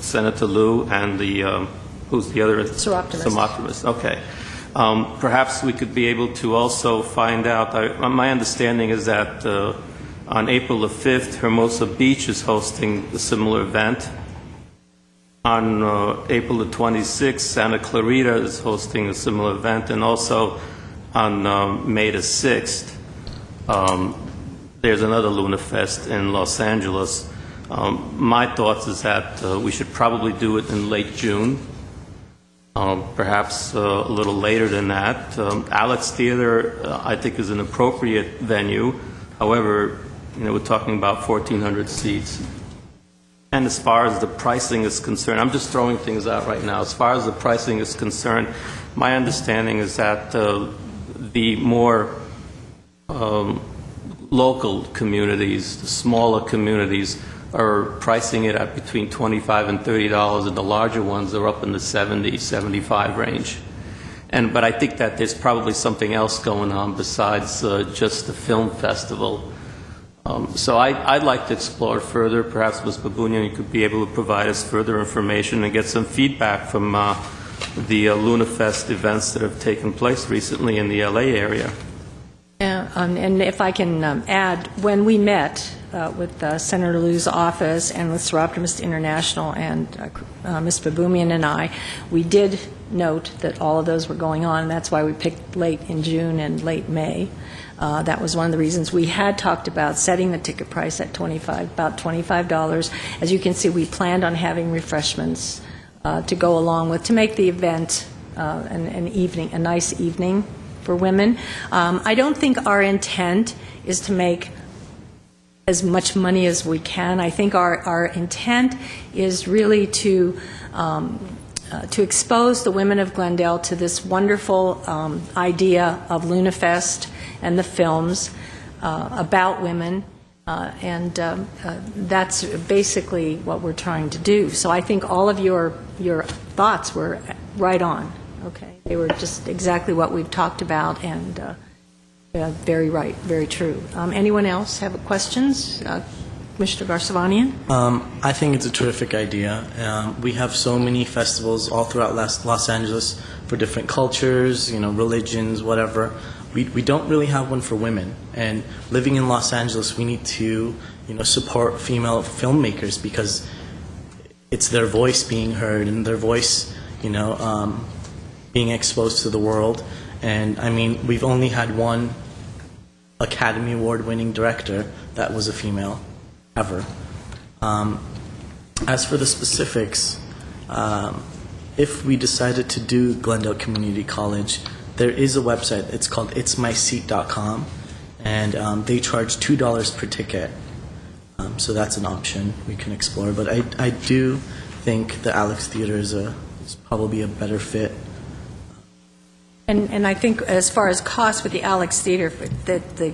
Senator Liu and who's the other? Seroptimus. Seroptimus, okay. Perhaps we could be able to also find out, my understanding is that on April the 5th, Hermosa Beach is hosting a similar event. On April the 26th, Santa Clarita is hosting a similar event, and also on May the 6th, there's another Luna Fest in Los Angeles. My thoughts is that we should probably do it in late June. Perhaps a little later than that. Alex Theater, I think, is an appropriate venue. However, we're talking about 1,400 seats. And as far as the pricing is concerned, I'm just throwing things out right now. As far as the pricing is concerned, my understanding is that the more local communities, the smaller communities, are pricing it at between $25 and $30, and the larger ones are up in the $70, $75 range. But I think that there's probably something else going on besides just the film festival. So I'd like to explore further. Perhaps Ms. Babunian, you could be able to provide us further information and get some feedback from the Luna Fest events that have taken place recently in the LA area. And if I can add, when we met with Senator Liu's office and with Seroptimus International and Ms. Babunian and I, we did note that all of those were going on, and that's why we picked late in June and late May. That was one of the reasons we had talked about setting the ticket price at about $25. As you can see, we planned on having refreshments to go along with, to make the event a nice evening for women. I don't think our intent is to make as much money as we can. I think our intent is really to expose the women of Glendale to this wonderful idea of Luna Fest and the films about women, and that's basically what we're trying to do. So I think all of your thoughts were right on. Okay, they were just exactly what we've talked about, and very right, very true. Anyone else have questions? Commissioner Garsavanian? I think it's a terrific idea. We have so many festivals all throughout Los Angeles for different cultures, religions, whatever. we don't really have one for women. And living in Los Angeles, we need to, support female filmmakers because it's their voice being heard and their voice, being exposed to the world. And I mean, we've only had one Academy Award-winning director that was a female ever. As for the specifics, if we decided to do Glendale Community College, there is a website. It's called itsmyseat.com, and they charge $2 per ticket. So that's an option we can explore. But I do think the Alex Theater is probably a better fit. And I think as far as cost with the Alex Theater, the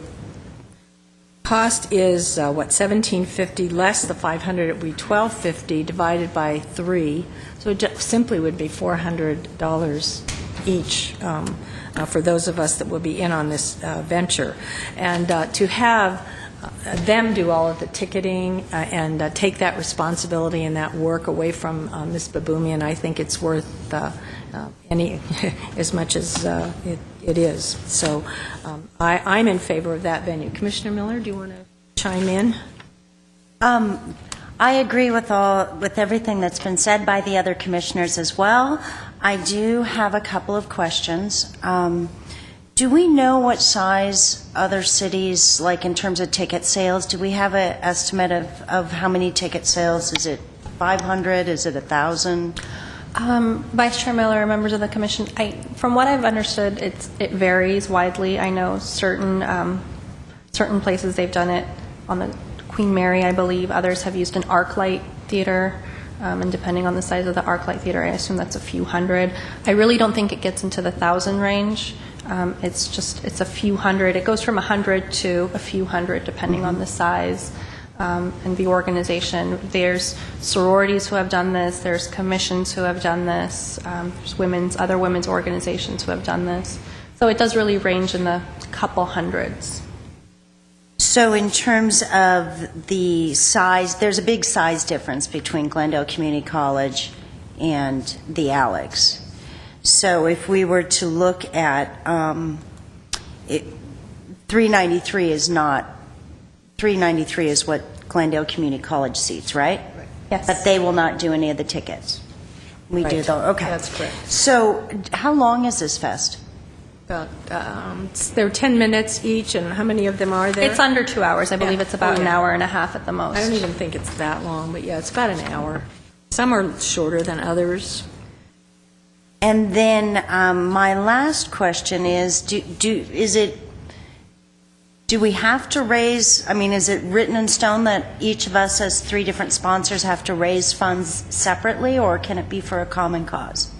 cost is, $17.50 less the $500, it would be $12.50 divided by 3. So it simply would be $400 each for those of us that will be in on this venture. And to have them do all of the ticketing and take that responsibility and that work away from Ms. Baboumian, I think it's worth any as much as it is. So I'm in favor of that venue. Commissioner Miller, do you want to chime in? I agree with everything that's been said by the other commissioners as well. I do have a couple of questions. Do we know what size other cities, like in terms of ticket sales, do we have an estimate of how many ticket sales? Is it 500? Is it 1,000? Vice Chair Miller, members of the commission, from what I've understood, it varies widely. I know certain places they've done it on the Queen Mary, I believe. Others have used an ArcLight theater, and depending on the size of the ArcLight theater, I assume that's a few hundred. I really don't think it gets into the 1,000 range. It's a few hundred. It goes from 100 to a few hundred, depending on the size and the organization. There's sororities who have done this. There's commissions who have done this. There's other women's organizations who have done this. So it does really range in the couple hundreds. So in terms of the size, there's a big size difference between Glendale Community College and the Alex. So if we were to look at 393 is what Glendale Community College seats, right? Yes. But they will not do any of the tickets. We do though. Okay. That's correct. So how long is this fest? About, they're 10 minutes each, and how many of them are there? It's under 2 hours. I believe Yeah. it's about Oh, an yeah. hour and a half at the most. I don't even think it's that long, but yeah, it's about an hour. Some are shorter than others. And then my last question is, do we have to raise, is it written in stone that each of us as 3 different sponsors have to raise funds separately, or can it be for a common cause?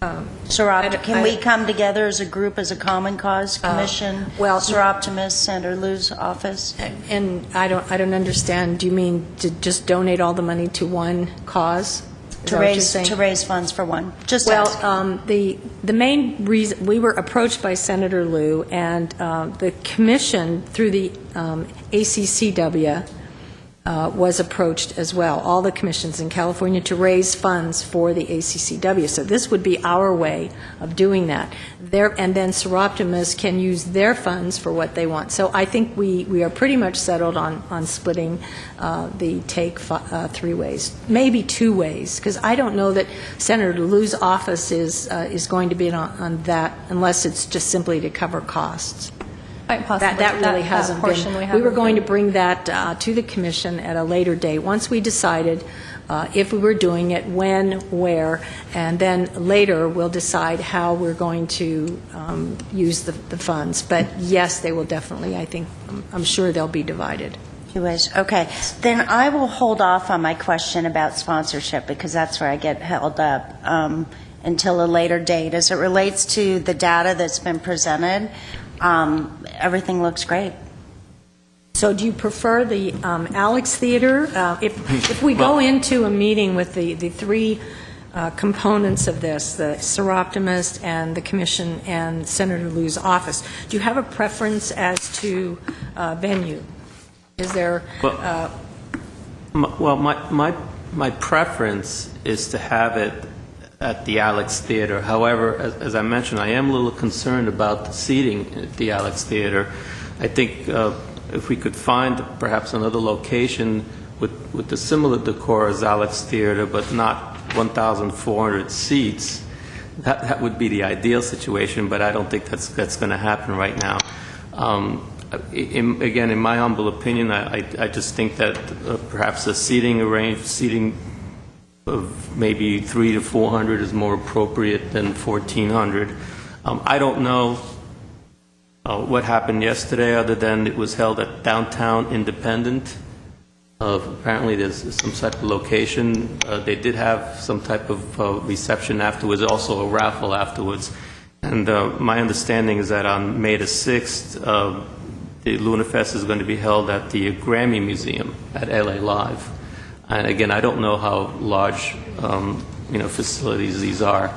Can we come together as a group, as a common cause commission? Seroptimus, Senator Liu's office? And I don't understand. Do you mean to just donate all the money to one cause? Is that what you're saying? To raise funds for one. Just Well, ask. the main reason, we were approached by Senator Liu, and the commission, through the ACCW, was approached as well, all the commissions in California, to raise funds for the ACCW. So this would be our way of doing that. And then Seroptimus can use their funds for what they want. So I think we are pretty much settled on splitting the take 3 ways, maybe 2 ways, because I don't know that Senator Liu's office is going to be on that unless it's just simply to cover costs. Quite possibly. That really hasn't portion been. we We haven't were going to been- bring that to the commission at a later date, once we decided if we were doing it, when, where, and then later we'll decide how we're going to use the funds. But yes, they will definitely, I'm sure they'll be divided. 2 ways. Okay. Then I will hold off on my question about sponsorship, because that's where I get held up until a later date. As it relates to the data that's been presented, everything looks great. So do you prefer the Alex Theater? If we go into a meeting with the 3 components of this, the Seroptimus and the Commission and Senator Liu's office, do you have a preference as to venue? Is there... My preference is to have it at the Alex Theater. However, as I mentioned, I am a little concerned about the seating at the Alex Theater. I think if we could find perhaps another location with the similar decor as Alex Theater, but not 1,400 seats, that would be the ideal situation, but I don't think that's going to happen right now. Again, in my humble opinion, I just think that perhaps a seating of maybe 300 to 400 is more appropriate than 1,400. I don't know what happened yesterday, other than it was held at Downtown Independent. Apparently there's some type of location. They did have some type of reception afterwards, also a raffle afterwards. And my understanding is that on May the 6th, the Luna Fest is going to be held at the Grammy Museum at LA Live. And again, I don't know how large facilities these are.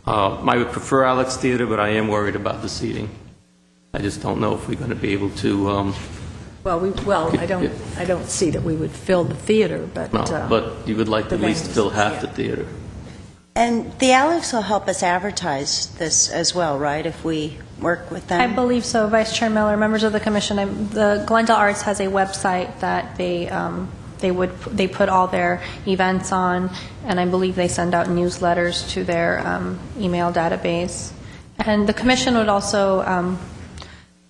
I would prefer Alex Theater, but I am worried about the seating. I just don't know if we're going to be able to. I don't see that we would fill the theater, but No, but you would like to at least fill half the theater. And the Alex will help us advertise this as well, right, if we work with them? I believe so, Vice Chair Miller, members of the commission. The Glendale Arts has a website that they put all their events on, and I believe they send out newsletters to their email database. And the commission would also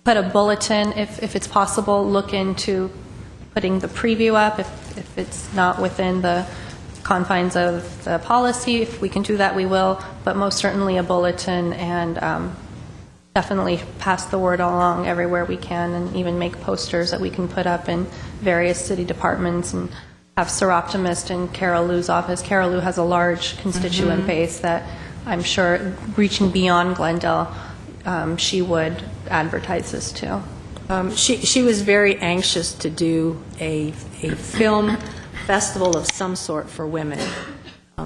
put a bulletin, if it's possible, look into putting the preview up if it's not within the confines of the policy. If we can do that, we will, but most certainly a bulletin, and definitely pass the word along everywhere we can, and even make posters that we can put up in various city departments, and have Seroptimist in Carol Lou's office. Carol Lou has a large constituent base that I'm sure, reaching beyond Glendale, she would advertise this to. she was very anxious to do a film festival of some sort for women.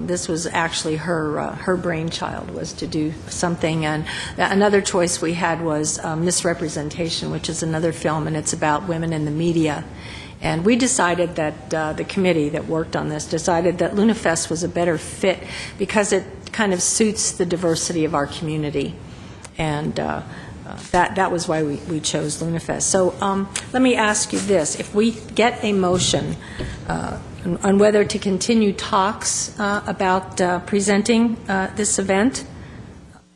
This was actually her brainchild, was to do something. And another choice we had was Misrepresentation, which is another film, and it's about women in the media. And we decided that the committee that worked on this decided that LunaFest was a better fit because it kind of suits the diversity of our community. And that was why we chose LunaFest. So let me ask you this. If we get a motion on whether to continue talks about presenting this event,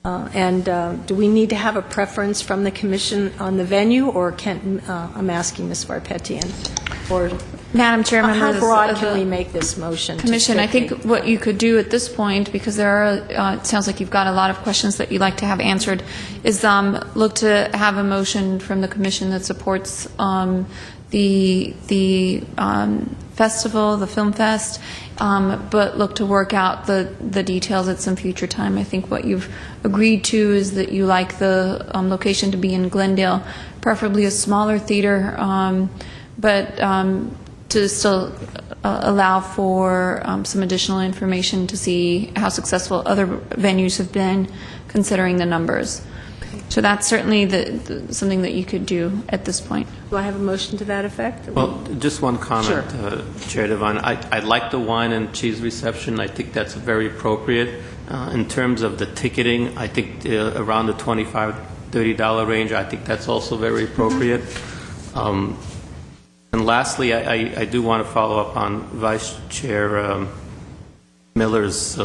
and do we need to have a preference from the commission on the venue, or can I'm asking Ms. Varpetian, or Madam Chair, how members broad of can the we make this motion? to Commission, I fit think what you could do at this point, because there are, it sounds like you've got a lot of questions that you'd like to have answered, is look to have a motion from the Commission that supports the festival, the Film Fest, but look to work out the details at some future time. I think what you've agreed to is that you like the location to be in Glendale, preferably a smaller theater, but to still allow for some additional information to see how successful other venues have been, considering the numbers. So that's certainly something that you could do at this point. Do I have a motion to that effect? Well, just one comment, Sure. Chair Devine. I like the wine and cheese reception. I think that's very appropriate. In terms of the ticketing, I think around the $25, $30 range, I think that's also very appropriate. And lastly, I do want to follow up on Vice Chair Miller's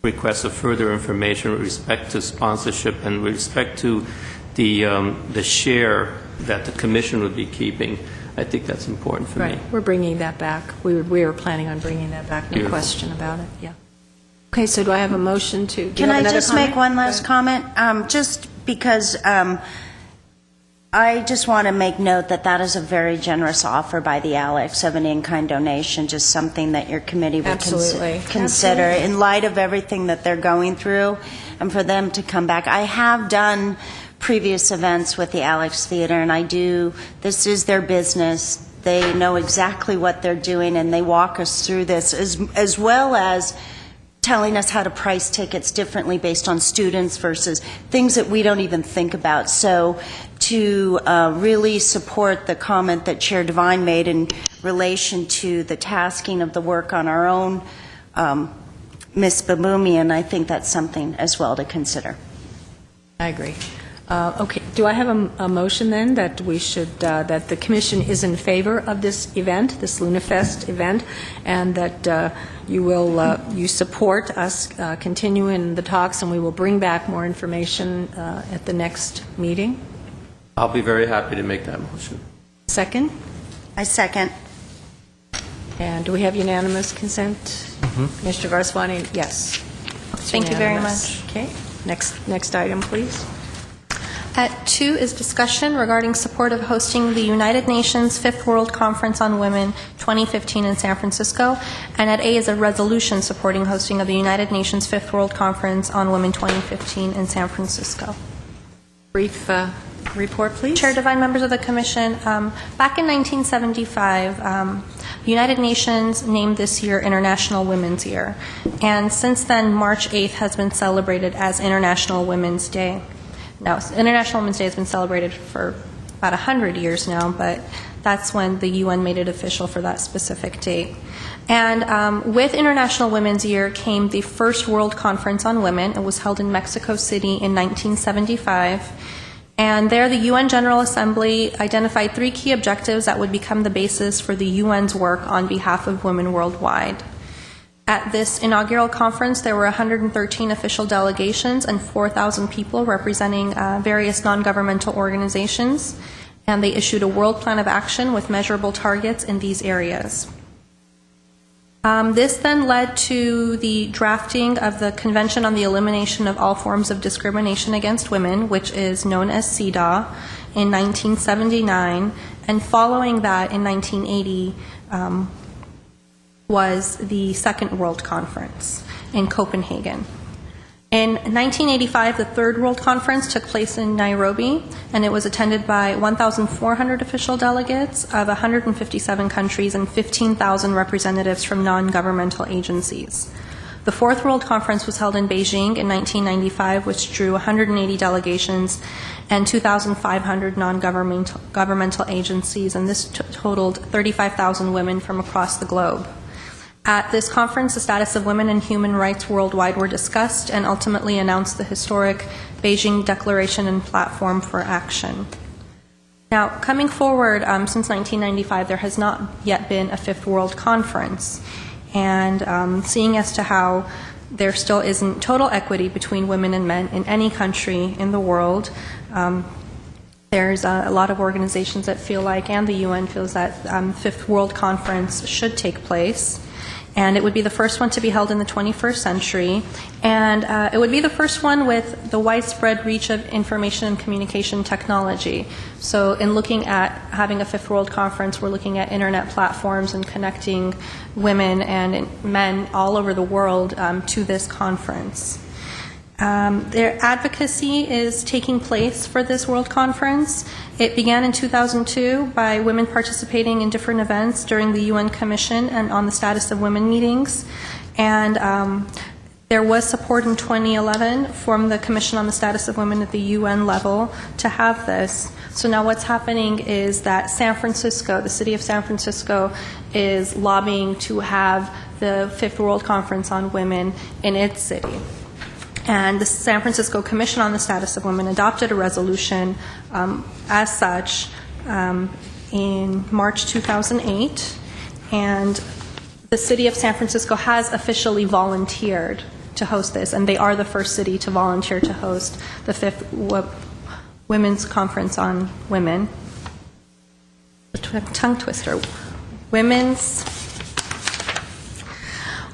request of further information with respect to sponsorship and with respect to the share that the commission would be keeping. I think that's important for me. We're bringing that back. We were planning on bringing that back. No Beautiful. question about it. Yeah. Okay, so do I have a motion to? do you Can have I another just comment? make one last comment? Just because I just want to make note that that is a very generous offer by the Alex of an in-kind donation, just something that your committee would Absolutely. consider Absolutely. in light of everything that they're going through, and for them to come back. I have done previous events with the Alex Theater, and this is their business. They know exactly what they're doing, and they walk us through this, as well as telling us how to price tickets differently based on students versus things that we don't even think about. So to really support the comment that Chair Devine made in relation to the tasking of the work on our own Ms. Baboumian, I think that's something as well to consider. I agree. Okay, do I have a motion then that we should, that the commission is in favor of this event, this LunaFest event, and that you will, you support us continuing the talks, and we will bring back more information at the next meeting? I'll be very happy to make that motion. Second? I second. And do we have unanimous consent? Commissioner Varswani, yes. It's Thank you very unanimous. much. Okay, next item, please. At 2 is discussion regarding support of hosting the United Nations Fifth World Conference on Women 2015 in San Francisco. And at A is a resolution supporting hosting of the United Nations Fifth World Conference on Women 2015 in San Francisco. Brief report, please. Chair Devine, members of the Commission, back in 1975, the United Nations named this year International Women's Year. And since then, March 8th has been celebrated as International Women's Day. Now, International Women's Day has been celebrated for about 100 years now, but that's when the UN made it official for that specific date. And with International Women's Year came the first World Conference on Women. It was held in Mexico City in 1975. And there, the UN General Assembly identified 3 key objectives that would become the basis for the UN's work on behalf of women worldwide. At this inaugural conference, there were 113 official delegations and 4,000 people representing various non-governmental organizations, and they issued a world plan of action with measurable targets in these areas. This then led to the drafting of the Convention on the Elimination of All Forms of Discrimination Against Women, which is known as CEDAW, in 1979, and following that in 1980, was the Second World Conference in Copenhagen. In 1985, the Third World Conference took place in Nairobi, and it was attended by 1,400 official delegates of 157 countries and 15,000 representatives from non-governmental agencies. The Fourth World Conference was held in Beijing in 1995, which drew 180 delegations and 2,500 non-governmental agencies, and this totaled 35,000 women from across the globe. At this conference, the status of women and human rights worldwide were discussed and ultimately announced the historic Beijing Declaration and Platform for Action. Now, coming forward, since 1995, there has not yet been a Fifth World Conference. And seeing as to how there still isn't total equity between women and men in any country in the world, there's a lot of organizations that feel like, and the UN feels that Fifth World Conference should take place. And it would be the first one to be held in the 21st century. And it would be the first one with the widespread reach of information and communication technology. So in looking at having a Fifth World Conference, we're looking at internet platforms and connecting women and men all over the world to this conference. Their advocacy is taking place for this World Conference. It began in 2002 by women participating in different events during the UN Commission and on the Status of Women meetings. And there was support in 2011 from the Commission on the Status of Women at the UN level to have this. So now what's happening is that San Francisco, the city of San Francisco, is lobbying to have the Fifth World Conference on Women in its city. And the San Francisco Commission on the Status of Women adopted a resolution as such in March 2008, and the city of San Francisco has officially volunteered to host this, and they are the first city to volunteer to host the Fifth Women's Conference on Women. Tongue twister. Women's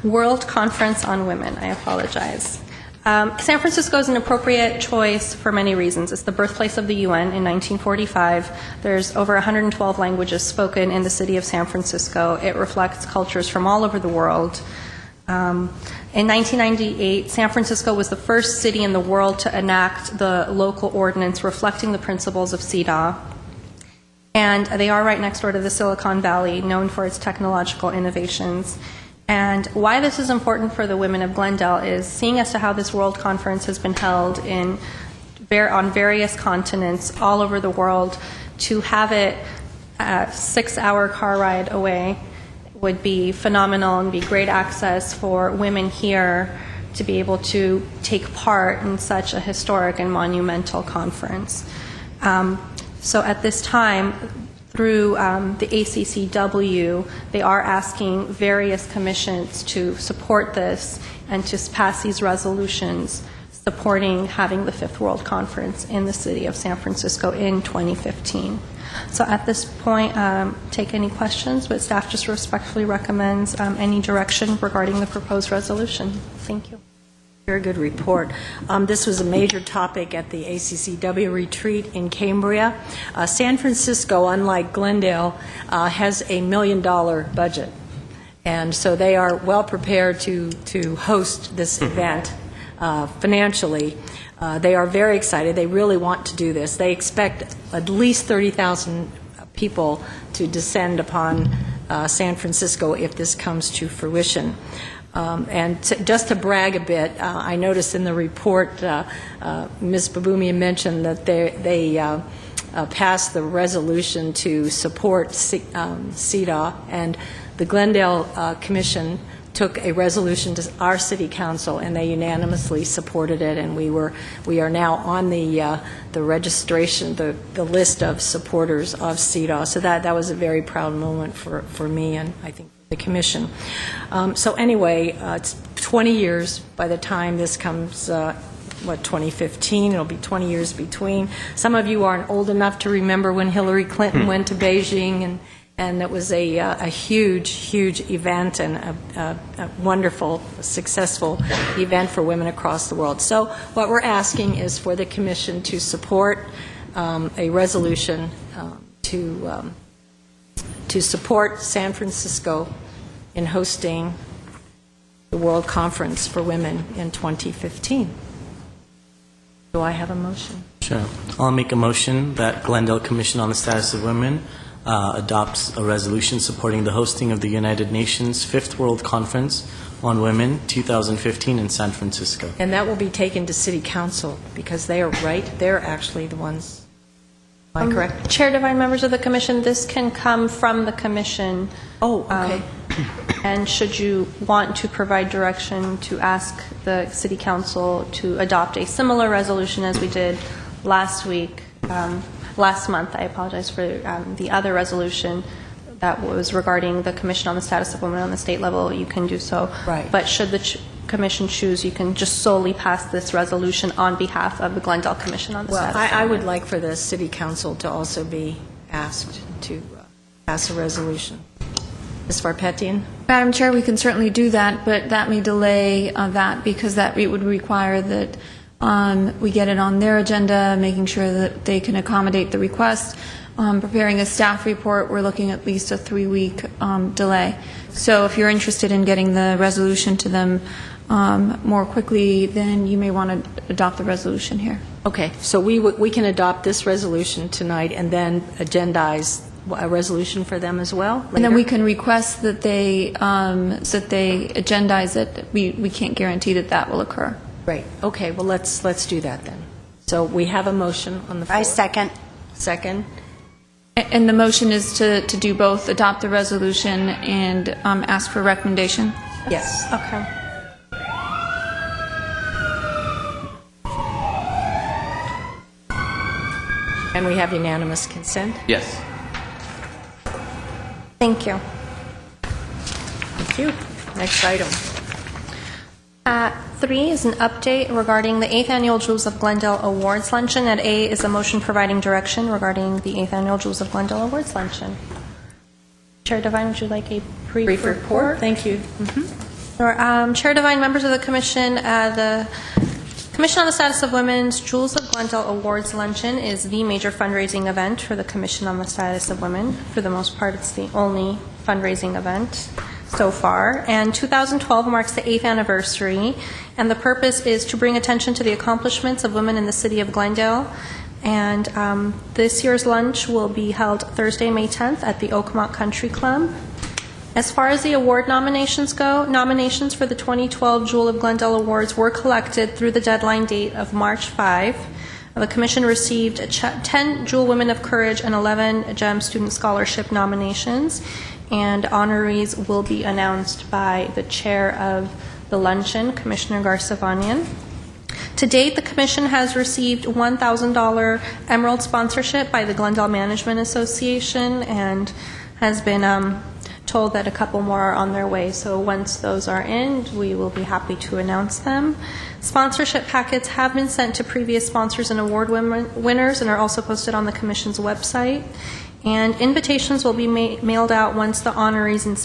World Conference on Women. I apologize. San Francisco is an appropriate choice for many reasons. It's the birthplace of the UN in 1945. There's over 112 languages spoken in the city of San Francisco. It reflects cultures from all over the world. In 1998, San Francisco was the first city in the world to enact the local ordinance reflecting the principles of CEDAW. And they are right next door to the Silicon Valley, known for its technological innovations. And why this is important for the women of Glendale is seeing as to how this World Conference has been held on various continents all over the world, to have it a 6-hour car ride away would be phenomenal and be great access for women here to be able to take part in such a historic and monumental conference. So at this time, through the ACCW, they are asking various commissions to support this and to pass these resolutions supporting having the Fifth World Conference in the city of San Francisco in 2015. So at this point, take any questions, but staff just respectfully recommends any direction regarding the proposed resolution. Thank you. Very good report. This was a major topic at the ACCW retreat in Cambria. San Francisco, unlike Glendale, has a $1 million budget, and so they are well prepared to host this event financially. They are very excited. They really want to do this. They expect at least 30,000 people to descend upon San Francisco if this comes to fruition. Just to brag a bit, I noticed in the report, Ms. Babumia mentioned that they passed the resolution to support CEDAW, and the Glendale Commission took a resolution to our city council, and they unanimously supported it, and we are now on the registration, the list of supporters of CEDAW. So that was a very proud moment for me, and I think the commission. So anyway, it's 20 years by the time this comes, 2015, it'll be 20 years between. Some of you aren't old enough to remember when Hillary Clinton went to Beijing, and it was a huge, huge event and a wonderful, successful event for women across the world. So what we're asking is for the commission to support a resolution to support San Francisco in hosting the World Conference for Women in 2015. Do I have a motion? Sure. I'll make a motion that Glendale Commission on the Status of Women adopts a resolution supporting the hosting of the United Nations Fifth World Conference on Women 2015 in San Francisco. And that will be taken to City Council because they are right. They're actually the ones. Am I correct? Chair Devine, members of the commission, this can come from the commission. Oh, okay. And should you want to provide direction to ask the City Council to adopt a similar resolution as we did last month, I apologize for the other resolution that was regarding the Commission on the Status of Women on the state level, you can do so. Right. But should the commission choose, you can just solely pass this resolution on behalf of the Glendale Commission on the Status of Women. I would like for the City Council to also be asked to pass a resolution. Ms. Varpetian? Madam Chair, we can certainly do that, but that may delay that because that would require that we get it on their agenda, making sure that they can accommodate the request. Preparing a staff report, we're looking at least a 3-week delay. So if you're interested in getting the resolution to them more quickly, then you may want to adopt the resolution here. Okay, so we can adopt this resolution tonight and then agendize a resolution for them as well later? And then we can request that they agendize it. We can't guarantee that will occur. Great. Okay, well, let's do that then. So we have a motion on the floor. I second. Second. And the motion is to do both, adopt the resolution and ask for recommendation? Yes. Okay. And we have unanimous consent? Yes. Thank you. Thank you. Next item. 3 is an update regarding the 8th Annual Jewels of Glendale Awards Luncheon. At A is a motion providing direction regarding the 8th Annual Jewels of Glendale Awards Luncheon. Chair Devine, would you like a brief report? Thank you. Sure. Chair Devine, members of the Commission, the Commission on the Status of Women's Jewels of Glendale Awards Luncheon is the major fundraising event for the Commission on the Status of Women. For the most part, it's the only fundraising event so far, and 2012 marks the 8th anniversary, and the purpose is to bring attention to the accomplishments of women in the city of Glendale. And this year's lunch will be held Thursday, May 10th at the Oakmont Country Club. As far as the award nominations go, nominations for the 2012 Jewel of Glendale Awards were collected through the deadline date of March 5. The Commission received 10 Jewel Women of Courage and 11 GEM Student Scholarship nominations. and honorees will be announced by the chair of the luncheon, Commissioner Garsavanian. To date, the Commission has received $1,000 Emerald sponsorship by the Glendale Management Association and has been told that a couple more are on their way. So once those are in, we will be happy to announce them. Sponsorship packets have been sent to previous sponsors and award winners and are also posted on the Commission's website. And invitations will be mailed out once the honorees and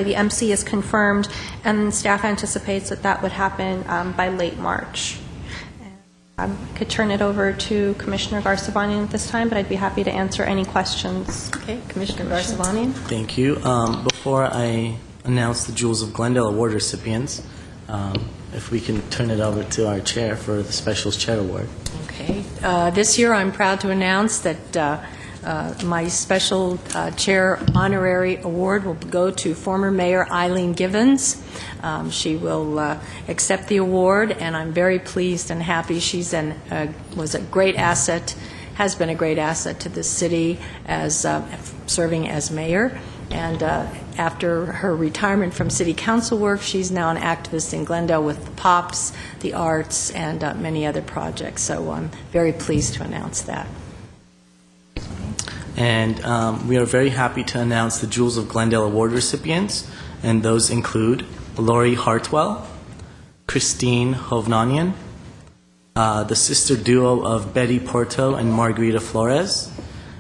the MC is confirmed, and staff anticipates that would happen by late March. I could turn it over to Commissioner Garsavanian at this time, but I'd be happy to answer any questions. Okay, Commissioner Garsavanian. Thank you. Before I announce the Jewels of Glendale Award recipients, if we can turn it over to our chair for the Specials Chair Award. Okay. This year, I'm proud to announce that my special chair honorary award will go to former Mayor Eileen Givens. She will accept the award, and I'm very pleased and happy. She's was a great asset, has been a great asset to the city as serving as mayor. And after her retirement from city council work, she's now an activist in Glendale with the POPs, the arts, and many other projects. So I'm very pleased to announce that. And we are very happy to announce the Jewels of Glendale Award recipients, and those include Lori Hartwell, Christine Hovnanian, the sister duo of Betty Porto and Margarita Flores,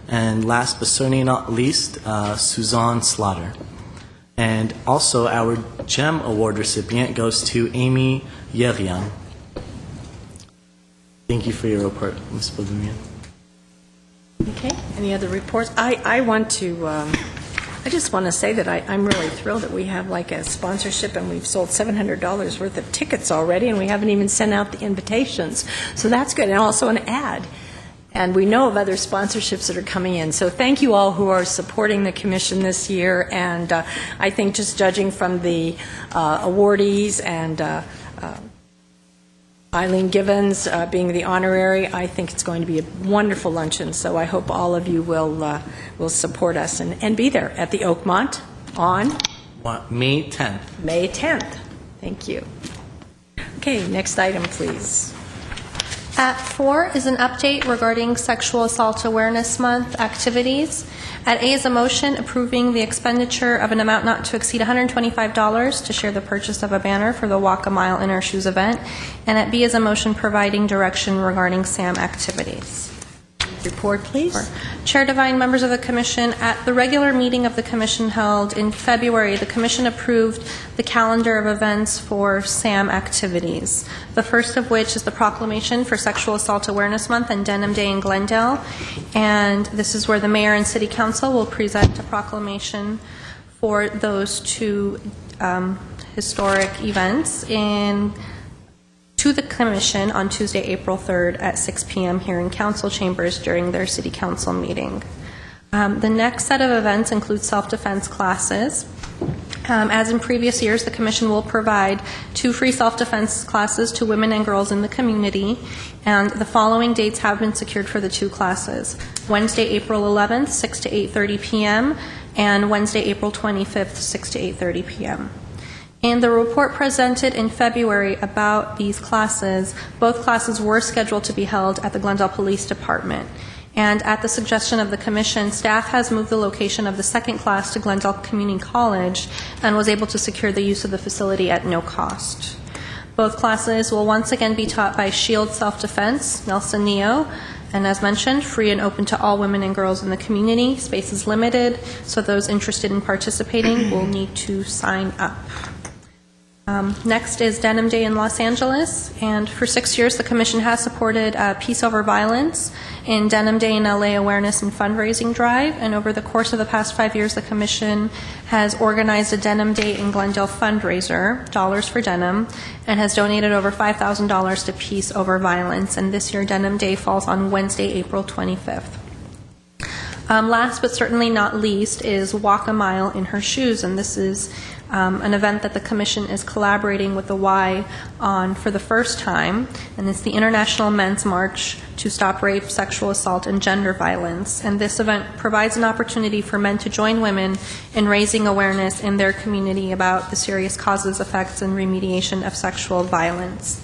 and last but certainly not least, Suzanne Slaughter. And also our GEM Award recipient goes to Amy Yerian. Thank you for your report, Ms. Bodumian. Okay, any other reports? I want to, I just want to say that I'm really thrilled that we have like a sponsorship and we've sold $700 worth of tickets already and we haven't even sent out the invitations. So that's good, and also an ad. And we know of other sponsorships that are coming in. So thank you all who are supporting the commission this year. And I think just judging from the awardees and Eileen Givens being the honorary, I think it's going to be a wonderful luncheon. So I hope all of you will support us and be there at the Oakmont on May 10th. May 10th. Thank you. Okay, next item, please. At 4 is an update regarding Sexual Assault Awareness Month activities. At A is a motion approving the expenditure of an amount not to exceed $125 to share the purchase of a banner for the Walk a Mile in Our Shoes event. And at B is a motion providing direction regarding SAM activities. Report, please. Chair Devine, members of the Commission, at the regular meeting of the Commission held in February, the Commission approved the calendar of events for SAM activities. The first of which is the proclamation for Sexual Assault Awareness Month and Denim Day in Glendale. And this is where the Mayor and City Council will present a proclamation for those two historic events to the Commission on Tuesday, April 3rd at 6 p.m. here in Council Chambers during their City Council meeting. The next set of events include self-defense classes. As in previous years, the Commission will provide 2 free self-defense classes to women and girls in the community, and the following dates have been secured for the 2 classes. Wednesday, April 11th, 6 to 8:30 p.m., and Wednesday, April 25th, 6 to 8:30 p.m. In the report presented in February about these classes, both classes were scheduled to be held at the Glendale Police Department. And at the suggestion of the Commission, staff has moved the location of the second class to Glendale Community College and was able to secure the use of the facility at no cost. Both classes will once again be taught by Shield Self-Defense, Nelson Neo, and as mentioned, free and open to all women and girls in the community. Space is limited, so those interested in participating will need to sign up. Next is Denim Day in Los Angeles, and for 6 years the Commission has supported Peace Over Violence in Denim Day in LA Awareness and Fundraising Drive, and over the course of the past 5 years the Commission has organized a Denim Day in Glendale fundraiser, Dollars for Denim, and has donated over $5,000 to Peace Over Violence, and this year Denim Day falls on Wednesday, April 25th. Last but certainly not least is Walk a Mile in Her Shoes, and this is an event that the Commission is collaborating with the Y on for the first time, and it's the International Men's March to Stop Rape, Sexual Assault, and Gender Violence. And this event provides an opportunity for men to join women in raising awareness in their community about the serious causes, effects, and remediation of sexual violence.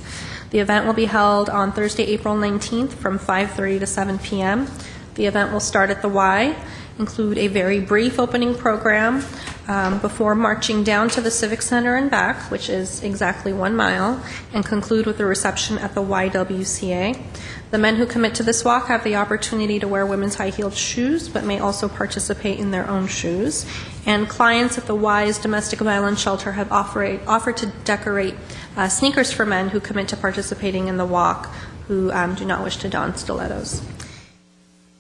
The event will be held on Thursday, April 19th from 5:30 to 7 p.m. The event will start at the Y, include a very brief opening program before marching down to the Civic Center and back, which is exactly 1 mile, and conclude with a reception at the YWCA. The men who commit to this walk have the opportunity to wear women's high-heeled shoes, but may also participate in their own shoes. And clients at the Y's Domestic Violence Shelter have offered to decorate sneakers for men who commit to participating in the walk who do not wish to don stilettos.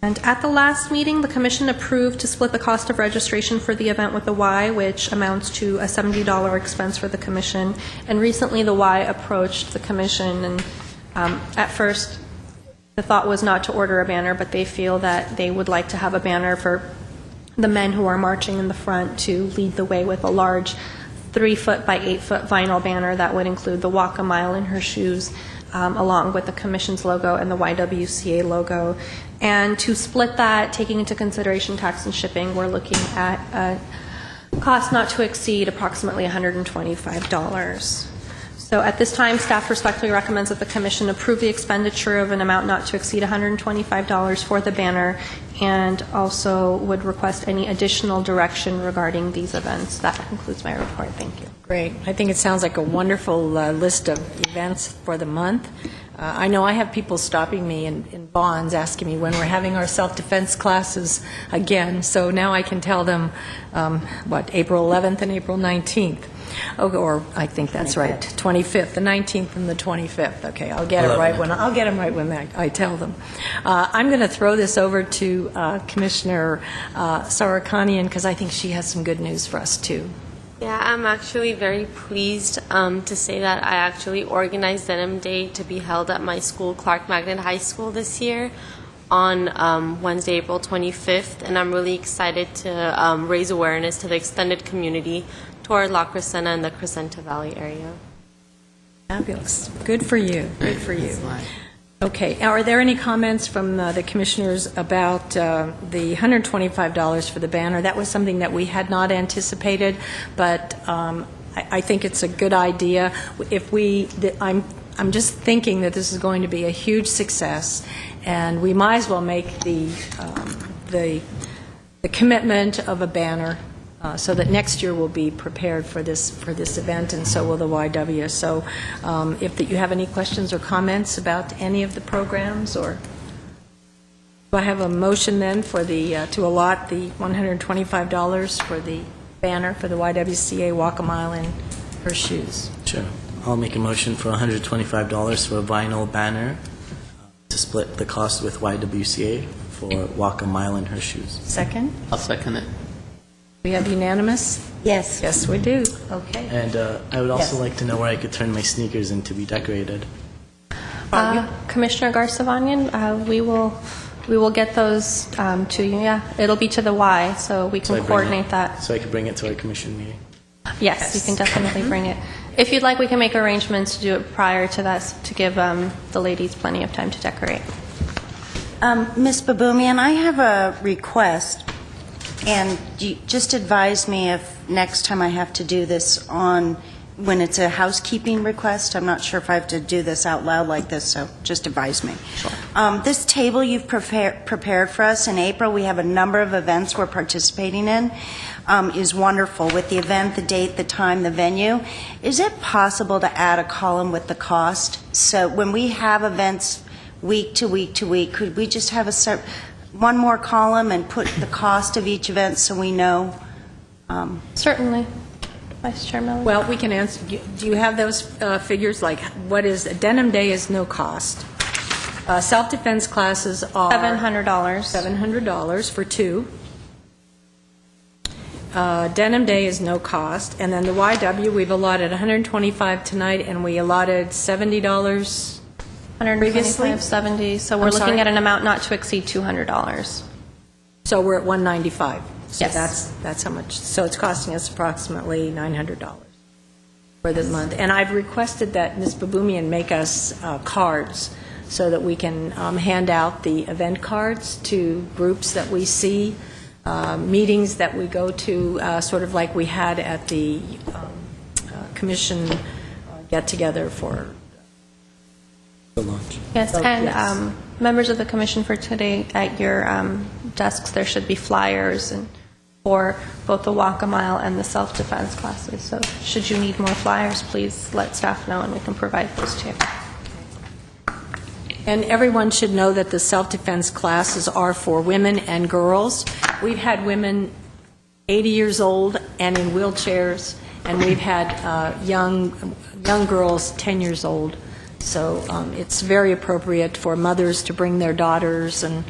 And at the last meeting, the Commission approved to split the cost of registration for the event with the Y, which amounts to a $70 expense for the Commission. And recently, the Y approached the Commission, and at first, the thought was not to order a banner, but they feel that they would like to have a banner for the men who are marching in the front to lead the way with a large 3-foot by 8-foot vinyl banner that would include the Walk a Mile in Her Shoes, along with the Commission's logo and the YWCA logo. And to split that, taking into consideration tax and shipping, we're looking at a cost not to exceed approximately $125. So at this time, staff respectfully recommends that the Commission approve the expenditure of an amount not to exceed $125 for the banner, and also would request any additional direction regarding these events. That concludes my report. Thank you. Great. I think it sounds like a wonderful list of events for the month. I know I have people stopping me in Bonds asking me when we're having our self-defense classes again, so now I can tell them, April 11th and April 19th. Oh, or I think that's right, 25th, the 19th and the 25th. Okay, I'll get them right when I tell them. I'm going to throw this over to Commissioner Sarakanian, because I think she has some good news for us too. Yeah, I'm actually very pleased to say that I actually organized Denim Day to be held at my school, Clark Magnet High School, this year on Wednesday, April 25th, and I'm really excited to raise awareness to the extended community toward La Crescenta and the Crescenta Valley area. Fabulous. Good for you. Good for you. Okay. Are there any comments from the commissioners about the $125 for the banner? That was something that we had not anticipated, but I think it's a good idea. I'm just thinking that this is going to be a huge success, and we might as well make the commitment of a banner. So that next year we'll be prepared for this event, and so will the YW. So if you have any questions or comments about any of the programs, or do I have a motion then for to allot the $125 for the banner for the YWCA Walk a Mile in Her Shoes? Sure. I'll make a motion for $125 for a vinyl banner to split the cost with YWCA for Walk a Mile in Her Shoes. Second? I'll second it. We have unanimous? Yes. Yes, we do. Okay. And I would also like to know where I could turn my sneakers in to be decorated. Commissioner Garsavanian, we will get those to you. Yeah, it'll be to the Y, so we can coordinate that. So I could bring it to our commission meeting. Yes, you can definitely bring it. If you'd like, we can make arrangements to do it prior to that to give the ladies plenty of time to decorate. Ms. Baboumian, I have a request, and you just advise me if next time I have to do this when it's a housekeeping request. I'm not sure if I have to do this out loud like this, so just advise me. Sure. This table you've prepared for us in April, we have a number of events we're participating in, is wonderful, with the event, the date, the time, the venue. Is it possible to add a column with the cost? So when we have events week to week to week, could we just have one more column and put the cost of each event so we know? Certainly. Vice Chair Miller. Well, we can answer. Do you have those figures? Like, what is Denim Day is no cost. Self-defense classes are $700. $700 for two. Denim Day is no cost, and then the YW we've allotted $125 tonight, and we allotted $70. 125, 70. So we're looking at an amount not to exceed $200. So So we're at $195. So Yes. that's how much. So it's costing us approximately $900 for the month. And I've requested that Ms. Babumian make us cards so that we can hand out the event cards to groups that we see, meetings that we go to, sort of like we had at the commission get-together for The launch. Yes, So, and yes. members of the commission, for today, at your desks, there should be flyers and for both the walk a mile and the self-defense classes. So should you need more flyers, please let staff know and we can provide those to you. And everyone should know that the self-defense classes are for women and girls. We've had women 80 years old and in wheelchairs, and we've had young girls 10 years old. So it's very appropriate for mothers to bring their daughters and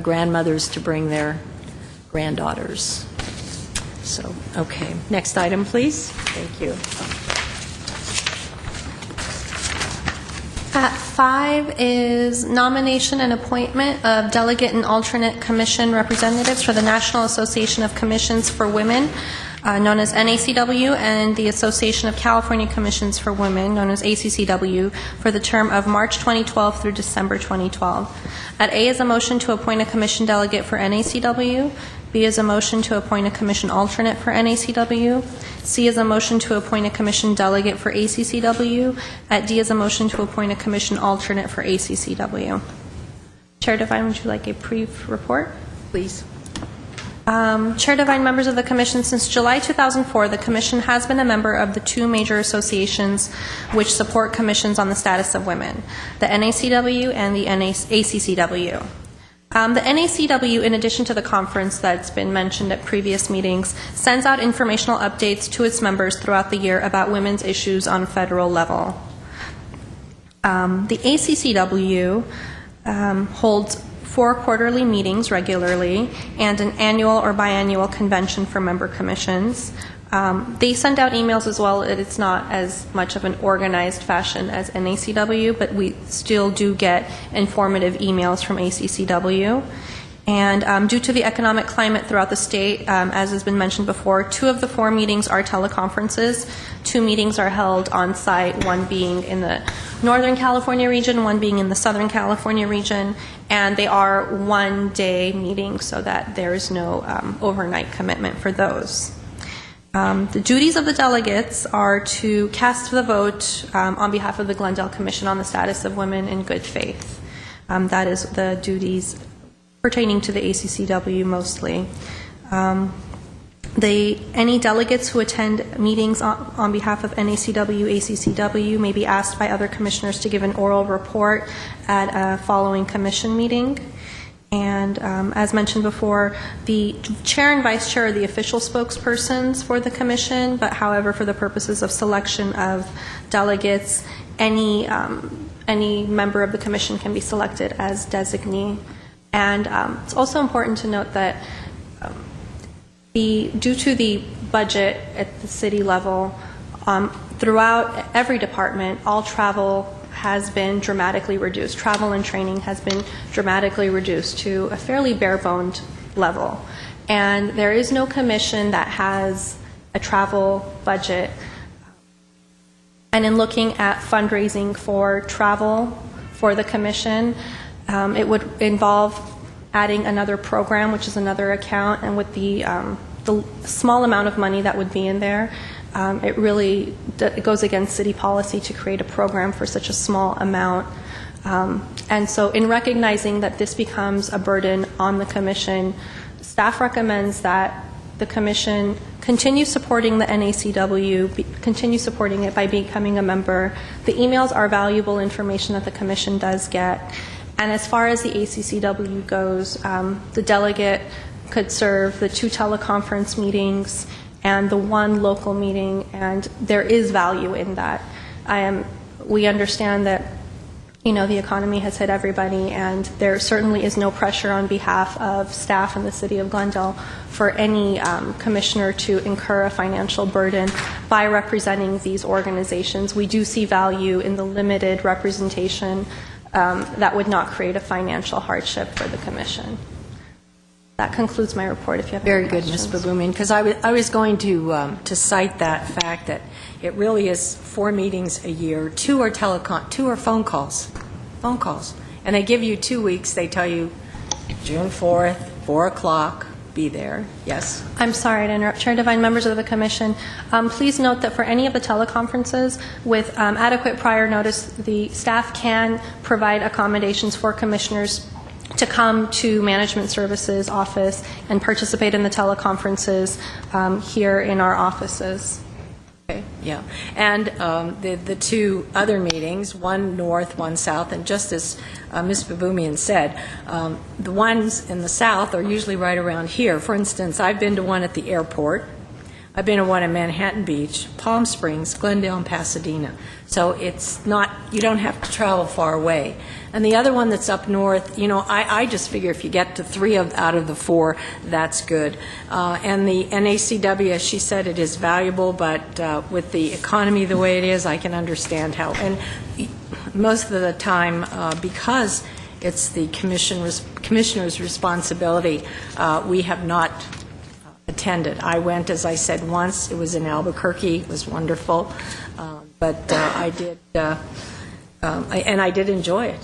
grandmothers to bring their granddaughters. So, okay. Next item, please. Thank you. At 5 is nomination and appointment of delegate and alternate commission representatives for the National Association of Commissions for Women, known as NACW, and the Association of California Commissions for Women, known as ACCW, for the term of March 2012 through December 2012. At A is a motion to appoint a commission delegate for NACW. B is a motion to appoint a commission alternate for NACW. C is a motion to appoint a commission delegate for ACCW. At D is a motion to appoint a commission alternate for ACCW. Chair Devine, would you like a brief report? Please. Chair Devine, members of the Commission, since July 2004, the Commission has been a member of the two major associations which support commissions on the status of women, the NACW and the ACCW. The NACW, in addition to the conference that's been mentioned at previous meetings, sends out informational updates to its members throughout the year about women's issues on federal level. The ACCW holds 4 quarterly meetings regularly and an annual or biannual convention for member commissions. They send out emails as well. It's not as much of an organized fashion as NACW, but we still do get informative emails from ACCW. And due to the economic climate throughout the state, as has been mentioned before, 2 of the 4 meetings are teleconferences. 2 meetings are held on site, one being in the Northern California region, one being in the Southern California region, and they are one-day meetings so that there is no overnight commitment for those. The duties of the delegates are to cast the vote on behalf of the Glendale Commission on the status of women in good faith. That is the duties pertaining to the ACCW mostly. Any delegates who attend meetings on behalf of NACW, ACCW may be asked by other commissioners to give an oral report at a following commission meeting. And as mentioned before, the chair and vice chair are the official spokespersons for the commission, but however, for the purposes of selection of delegates, any member of the commission can be selected as designee. And it's also important to note that due to the budget at the city level, throughout every department, all travel has been dramatically reduced. Travel and training has been dramatically reduced to a fairly bare-boned level. And there is no commission that has a travel budget. And in looking at fundraising for travel for the commission, it would involve adding another program, which is another account, and with the small amount of money that would be in there, it really goes against city policy to create a program for such a small amount. And so in recognizing that this becomes a burden on the commission, staff recommends that the commission continue supporting the NACW, continue supporting it by becoming a member. The emails are valuable information that the commission does get. And as far as the ACCW goes, the delegate could serve the 2 teleconference meetings and the 1 local meeting, and there is value in that. We understand that, the economy has hit everybody, and there certainly is no pressure on behalf of staff in the city of Glendale for any commissioner to incur a financial burden by representing these organizations. We do see value in the limited representation that would not create a financial hardship for the commission. That concludes my report, if you have Very any good, Ms. questions. Babumian, because I was going to cite that fact that it really is 4 meetings a year, 2 are phone calls, and they give you 2 weeks, they tell you June 4th, 4 o'clock, be there, yes? I'm sorry to interrupt. Chair Devine, members of the commission, please note that for any of the teleconferences, with adequate prior notice, the staff can provide accommodations for commissioners to come to Management Services office and participate in the teleconferences here in our offices. Okay, yeah. And the 2 other meetings, one north, one south, and just as Ms. Babumian said, the ones in the south are usually right around here. For instance, I've been to one at the airport. I've been to one in Manhattan Beach, Palm Springs, Glendale, and Pasadena. So it's not, you don't have to travel far away. And the other one that's up north, I just figure if you get to 3 out of the 4, that's good. And the NACW, as she said, it is valuable, but with the economy the way it is, I can understand how. And most of the time, because it's the commissioner's responsibility, we have not attended. I went, as I said, once. It was in Albuquerque. It was wonderful. But I did, and I did enjoy it.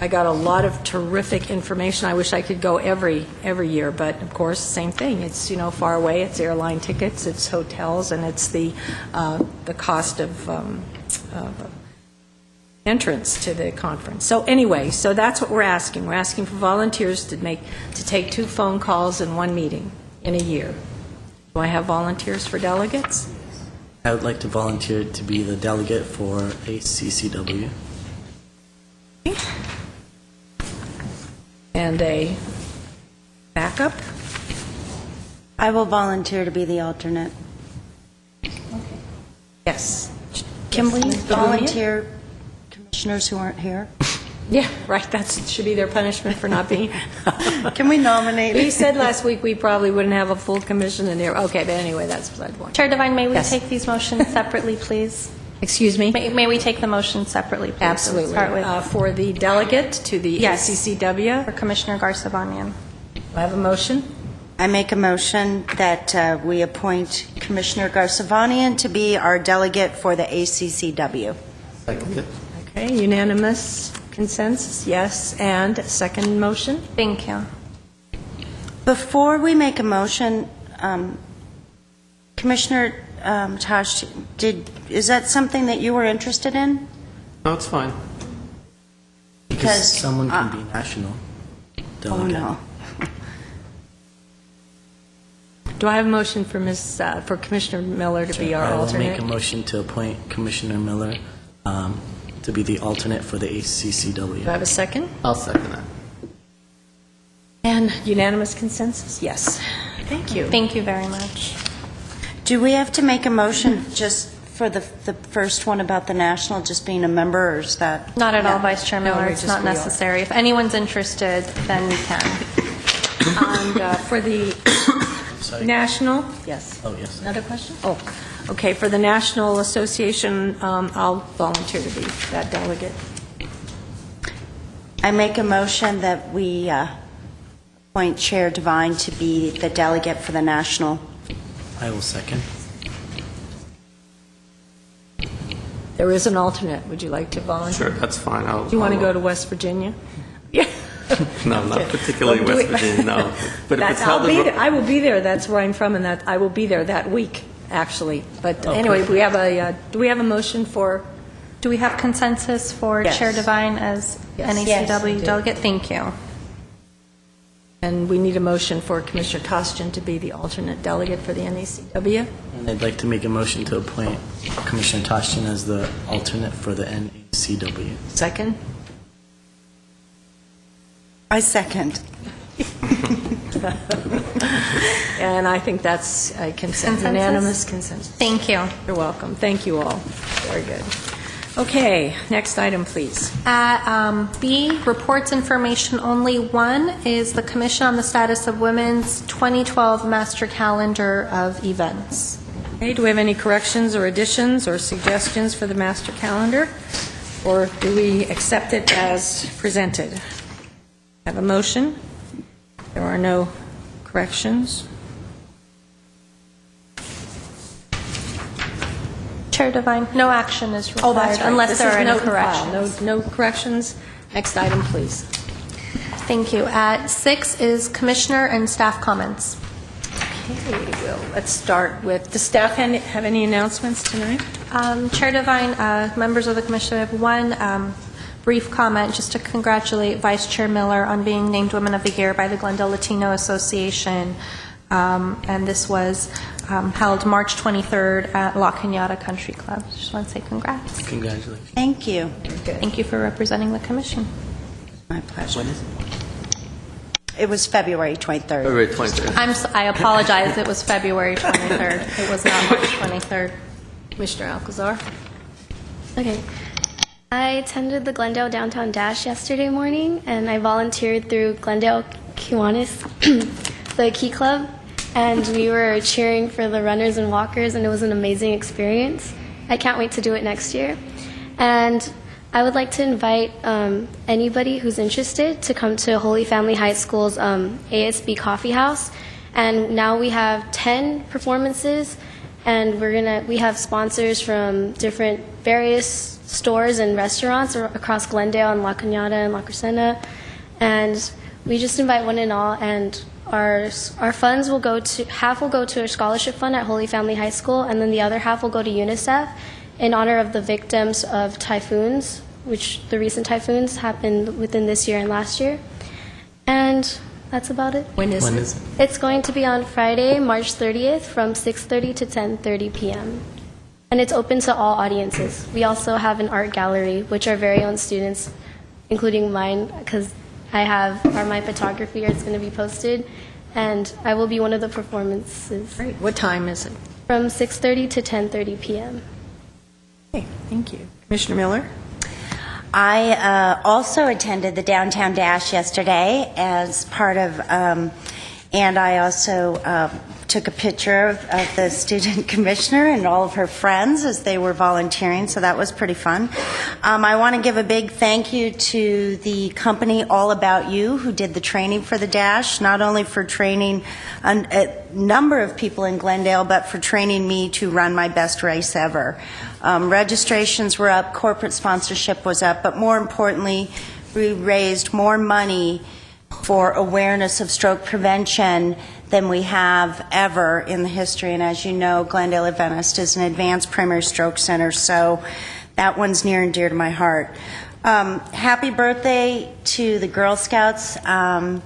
I got a lot of terrific information. I wish I could go every year, but of course, same thing. It's far away. It's airline tickets, it's hotels, and it's the cost of entrance to the conference. So anyway, so that's what we're asking. We're asking for volunteers to take 2 phone calls and 1 meeting in a year. Do I have volunteers for delegates? I would like to volunteer to be the delegate for ACCW. And a backup? I will volunteer to be the alternate. Yes. Can we Ms. Babumian? volunteer commissioners who aren't here? Yeah, right, that should be their punishment for not being. Can we nominate? We said last week we probably wouldn't have a full commission in there. Okay, but anyway, that's beside the point. Chair Devine, may we Yes. take these motions separately, please? Excuse me? May we take the motions separately, please? Absolutely. Start with For the delegate to the Yes. ACCW, for Commissioner Garza-Banian. do I have a motion? I make a motion that we appoint Commissioner Garza-Vanian to be our delegate for the ACCW. Second. Okay, unanimous consensus, yes, and second motion? Thank you. Before we make a motion, Commissioner Tosh, is that something that you were interested in? No, it's fine. Because, someone can be national Oh, delegate. no. Do I have a motion for for Commissioner Miller to be our I will alternate? make a motion to appoint Commissioner Miller to be the alternate for the ACCW. Do I have a second? I'll second that. And unanimous consensus? Yes. Thank you. Thank you very much. Do we have to make a motion just for the first one about the national, just being a member, or is that? Not at all, No. Vice Chair Miller. we're It's just- not we are. necessary. If anyone's interested, then we can. And for the Sorry. national? Yes. Oh, yes. Another question? Oh, okay, for the National Association, I'll volunteer to be that delegate. I make a motion that we appoint Chair Devine to be the delegate for the national. I will second. There is an alternate. Would you like to volunteer? Sure, that's fine. Do you want to go to West Virginia? Yeah. No, not particularly Well, West Virginia, no. But if it's I'll held be in... there. I will be there. That's where I'm from, and I will be there that week, actually. But Oh, anyway, perfect. we have do we have a motion for? Do we have consensus for Yes. Chair Devine as Yes. NACW Yes, we do. delegate? Thank you. And we need a motion for Commissioner Kostian to be the alternate delegate for the NACW. And I'd like to make a motion to appoint Commissioner Toshtin as the alternate for the NACW. Second? I second. And I think that's a Consensus? unanimous consensus. Thank you. You're welcome. Thank you all. Very good. Okay, next item, please. At B, reports information only. 1 is the Commission on the Status of Women's 2012 Master Calendar of Events. Okay, do we have any corrections or additions or suggestions for the master calendar? Or do we accept it as presented? Have a motion? There are no corrections. Chair Devine, no action is required This unless there is are any note and file. corrections. No corrections. Next item, please. Thank you. At 6 is commissioner and staff comments. Okay, well, let's start with, does staff have any announcements tonight? Chair Devine, members of the commission, I have one brief comment just to congratulate Vice Chair Miller on being named Women of the Year by the Glendale Latino Association. And this was held March 23rd at La Cañada Country Club. Just want to say congrats. Congratulations. Thank you. Thank you for representing the commission. My pleasure. When is it? It was February 23rd. February 23rd. I apologize. It was February 23rd. It was not March 23rd. Commissioner Alcazar? Okay. I attended the Glendale Downtown Dash yesterday morning, and I volunteered through Glendale Kiwanis, the Key Club, and we were cheering for the runners and walkers, and it was an amazing experience. I can't wait to do it next year. And I would like to invite anybody who's interested to come to Holy Family High School's ASB Coffee House. And now we have 10 performances, and we have sponsors from different various stores and restaurants across Glendale and La Cañada and La Crescenta. And we just invite one and all, and our funds will go to, half will go to a scholarship fund at Holy Family High School, and then the other half will go to UNICEF in honor of the victims of typhoons, which the recent typhoons happened within this year and last year. And that's about it. When is it? It's going to be on Friday, March 30th from 6:30 to 10:30 p.m. And it's open to all audiences. We also have an art gallery, which our very own students, including mine, because I have my photography, it's going to be posted, and I will be one of the performances. Great. What time is it? From 6:30 to 10:30 p.m. Okay, thank you. Commissioner Miller? I also attended the Downtown Dash yesterday as part of, and I also took a picture of the student commissioner and all of her friends as they were volunteering, so that was pretty fun. I want to give a big thank you to the company All About You who did the training for the Dash, not only for training a number of people in Glendale, but for training me to run my best race ever. Registrations were up, corporate sponsorship was up, but more importantly, we raised more money for awareness of stroke prevention than we have ever in the history. And as you know, Glendale Adventist is an advanced primary stroke center, so that one's near and dear to my heart. Happy birthday to the Girl Scouts, and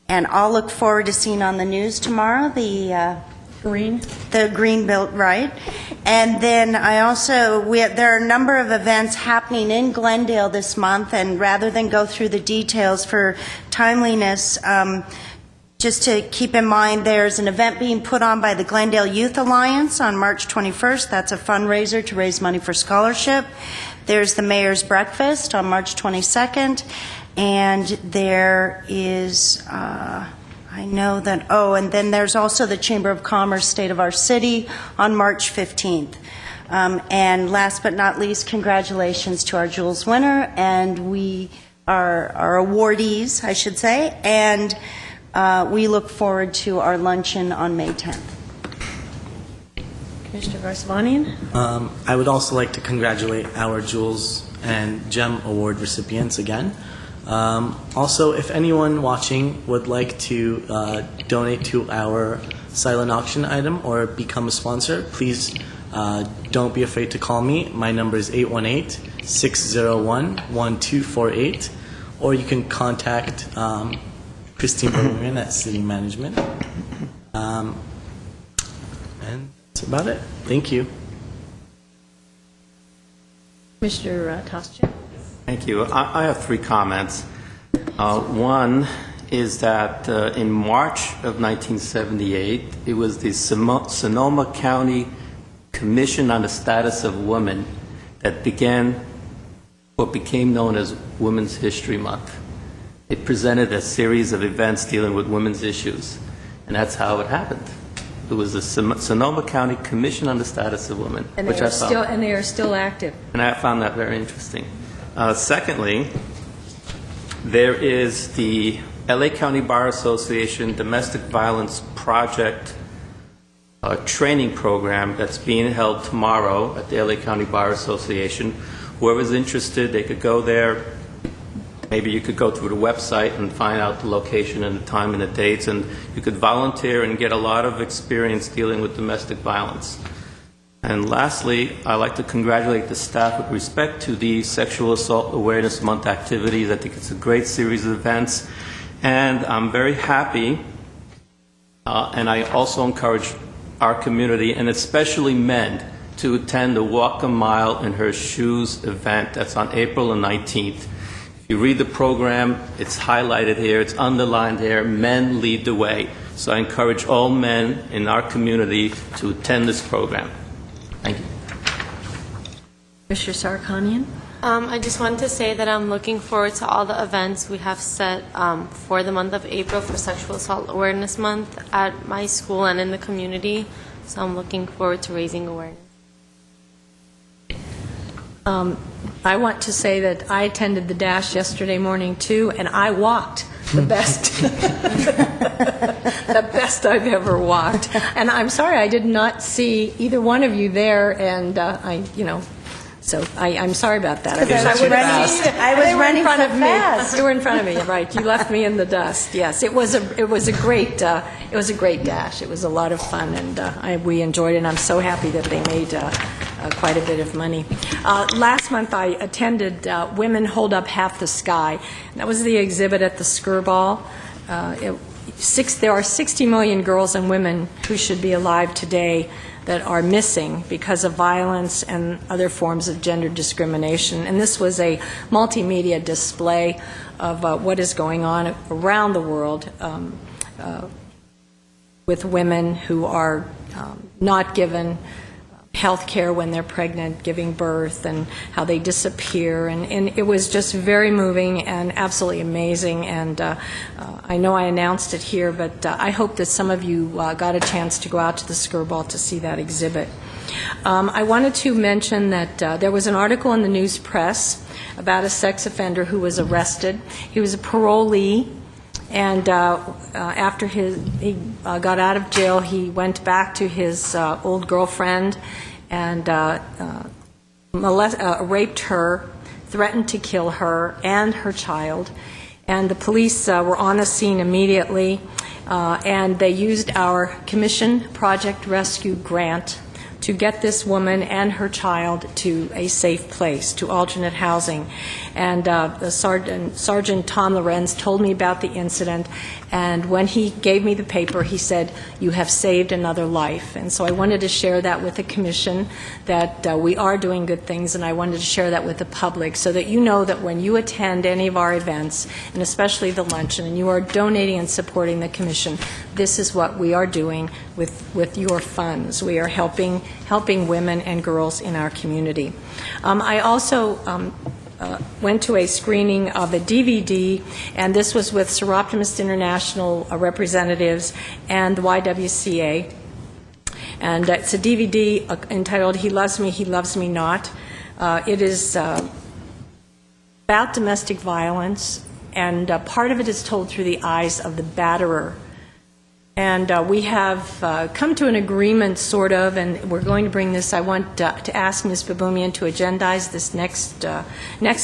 I'll look forward to seeing on the news tomorrow the green belt, right? And then I also, there are a number of events happening in Glendale this month, and rather than go through the details for timeliness, just to keep in mind, there's an event being put on by the Glendale Youth Alliance on March 21st. That's a fundraiser to raise money for scholarship. There's the Mayor's Breakfast on March 22nd, and there is, I know that, and then there's also the Chamber of Commerce State of Our City on March 15th. And last but not least, congratulations to our Jules winner, and we are our awardees, I should say, and we look forward to our luncheon on May 10th. Commissioner Varsavanian? I would also like to congratulate our Jules and Gem Award recipients again. Also, if anyone watching would like to donate to our silent auction item or become a sponsor, please don't be afraid to call me. My number is 818-601-1248, or you can contact Christine Bergman at City Management. And that's about it. Thank you. Commissioner Tostiak? Thank you. I have three comments. One is that in March of 1978, it was the Sonoma County Commission on the Status of Women that began what became known as Women's History Month. It presented a series of events dealing with women's issues, and that's how it happened. It was the Sonoma County Commission on the Status of Women, And which they I are found. still, and they are still active. And I found that very interesting. Secondly, there is the LA County Bar Association Domestic Violence Project training program that's being held tomorrow at the LA County Bar Association. Whoever's interested, they could go there. Maybe you could go through the website and find out the location and the time and the dates, and you could volunteer and get a lot of experience dealing with domestic violence. And lastly, I'd like to congratulate the staff with respect to the Sexual Assault Awareness Month activities. I think it's a great series of events, and I'm very happy, and I also encourage our community, and especially men, to attend the Walk a Mile in Her Shoes event. That's on April the 19th. If you read the program, it's highlighted here, it's underlined here, men lead the way. So I encourage all men in our community to attend this program. Thank you. Commissioner Sarkanian? I just wanted to say that I'm looking forward to all the events we have set for the month of April for Sexual Assault Awareness Month at my school and in the community. So I'm looking forward to raising awareness. I want to say that I attended the Dash yesterday morning, too, and I walked the best, the best I've ever walked. And I'm sorry I did not see either one of you there, and so I'm sorry about that. I was running so fast. You were in front of me, right? You left me in the dust. Yes, it was a great dash. It was a lot of fun, and we enjoyed it. And I'm so happy that they made quite a bit of money. Last month I attended Women Hold Up Half the Sky. That was the exhibit at the Skirball. There are 60 million girls and women who should be alive today that are missing because of violence and other forms of gender discrimination. And this was a multimedia display of what is going on around the world with women who are not given health care when they're pregnant, giving birth, and how they disappear. And it was just very moving and absolutely amazing. And I know I announced it here, but I hope that some of you got a chance to go out to the Skirball to see that exhibit. I wanted to mention that there was an article in the news press about a sex offender who was arrested. He was a parolee. And after he got out of jail, he went back to his old girlfriend and raped her, threatened to kill her and her child. And the police were on the scene immediately, and they used our Commission Project Rescue grant to get this woman and her child to a safe place, to alternate housing. And the Sergeant Tom Lorenz told me about the incident, and when he gave me the paper, he said, "You have saved another life." And so I wanted to share that with the Commission, that we are doing good things, and I wanted to share that with the public so that you know that when you attend any of our events, and especially the luncheon, and you are donating and supporting the Commission, this is what we are doing with your funds. We are helping women and girls in our community. I also went to a screening of a DVD, and this was with Seroptimist International representatives and the YWCA. And it's a DVD entitled "He Loves Me, He Loves Me Not." It is about domestic violence, and part of it is told through the eyes of the batterer. And we have come to an agreement, sort of, and we're going to bring this. I want to ask Ms. Baboumian to agendize this next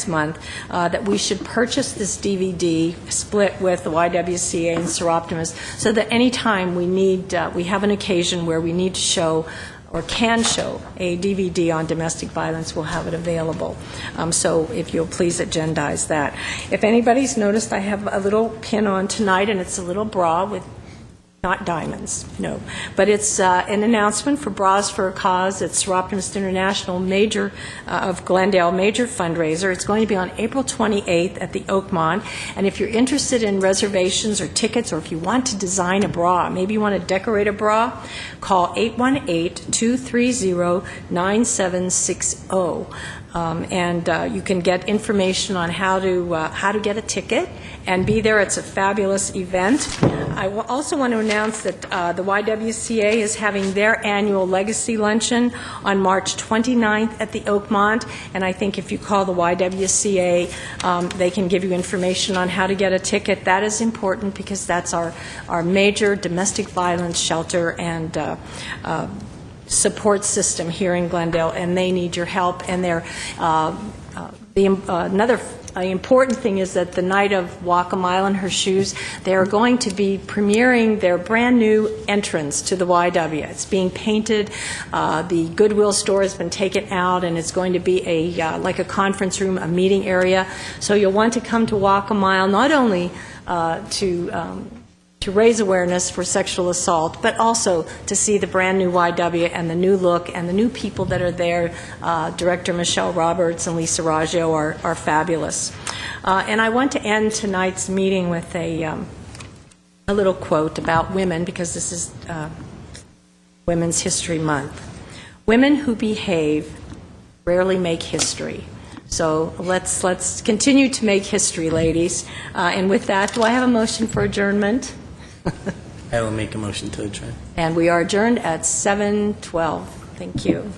month, that we should purchase this DVD, split with the YWCA and Seroptimist, so that any time we have an occasion where we need to show or can show a DVD on domestic violence, we'll have it available. So if you'll please agendize that. If anybody's noticed, I have a little pin on tonight, and it's a little bra with not diamonds, no. But it's an announcement for Bras for a Cause. It's Seroptimist International of Glendale, major fundraiser. It's going to be on April 28th at the Oakmont. And if you're interested in reservations or tickets, or if you want to design a bra, maybe you want to decorate a bra, call 818-230-9760. And you can get information on how to get a ticket and be there. It's a fabulous event. I also want to announce that the YWCA is having their annual Legacy Luncheon on March 29th at the Oakmont, and I think if you call the YWCA, they can give you information on how to get a ticket. That is important because that's our major domestic violence shelter and support system here in Glendale, and they need your help. And another important thing is that the night of Walk a Mile in Her Shoes, they are going to be premiering their brand new entrance to the YW. It's being painted. The Goodwill store has been taken out, and it's going to be like a conference room, a meeting area. So you'll want to come to Walk a Mile, not only to raise awareness for sexual assault, but also to see the brand new YW and the new look and the new people that are there. Director Michelle Roberts and Lisa Raggio are fabulous. And I want to end tonight's meeting with a little quote about women, because this is Women's History Month. Women who behave rarely make history. So let's continue to make history, ladies. And with that, do I have a motion for adjournment? I will make a motion to adjourn. And we are adjourned at 7:12. Thank you.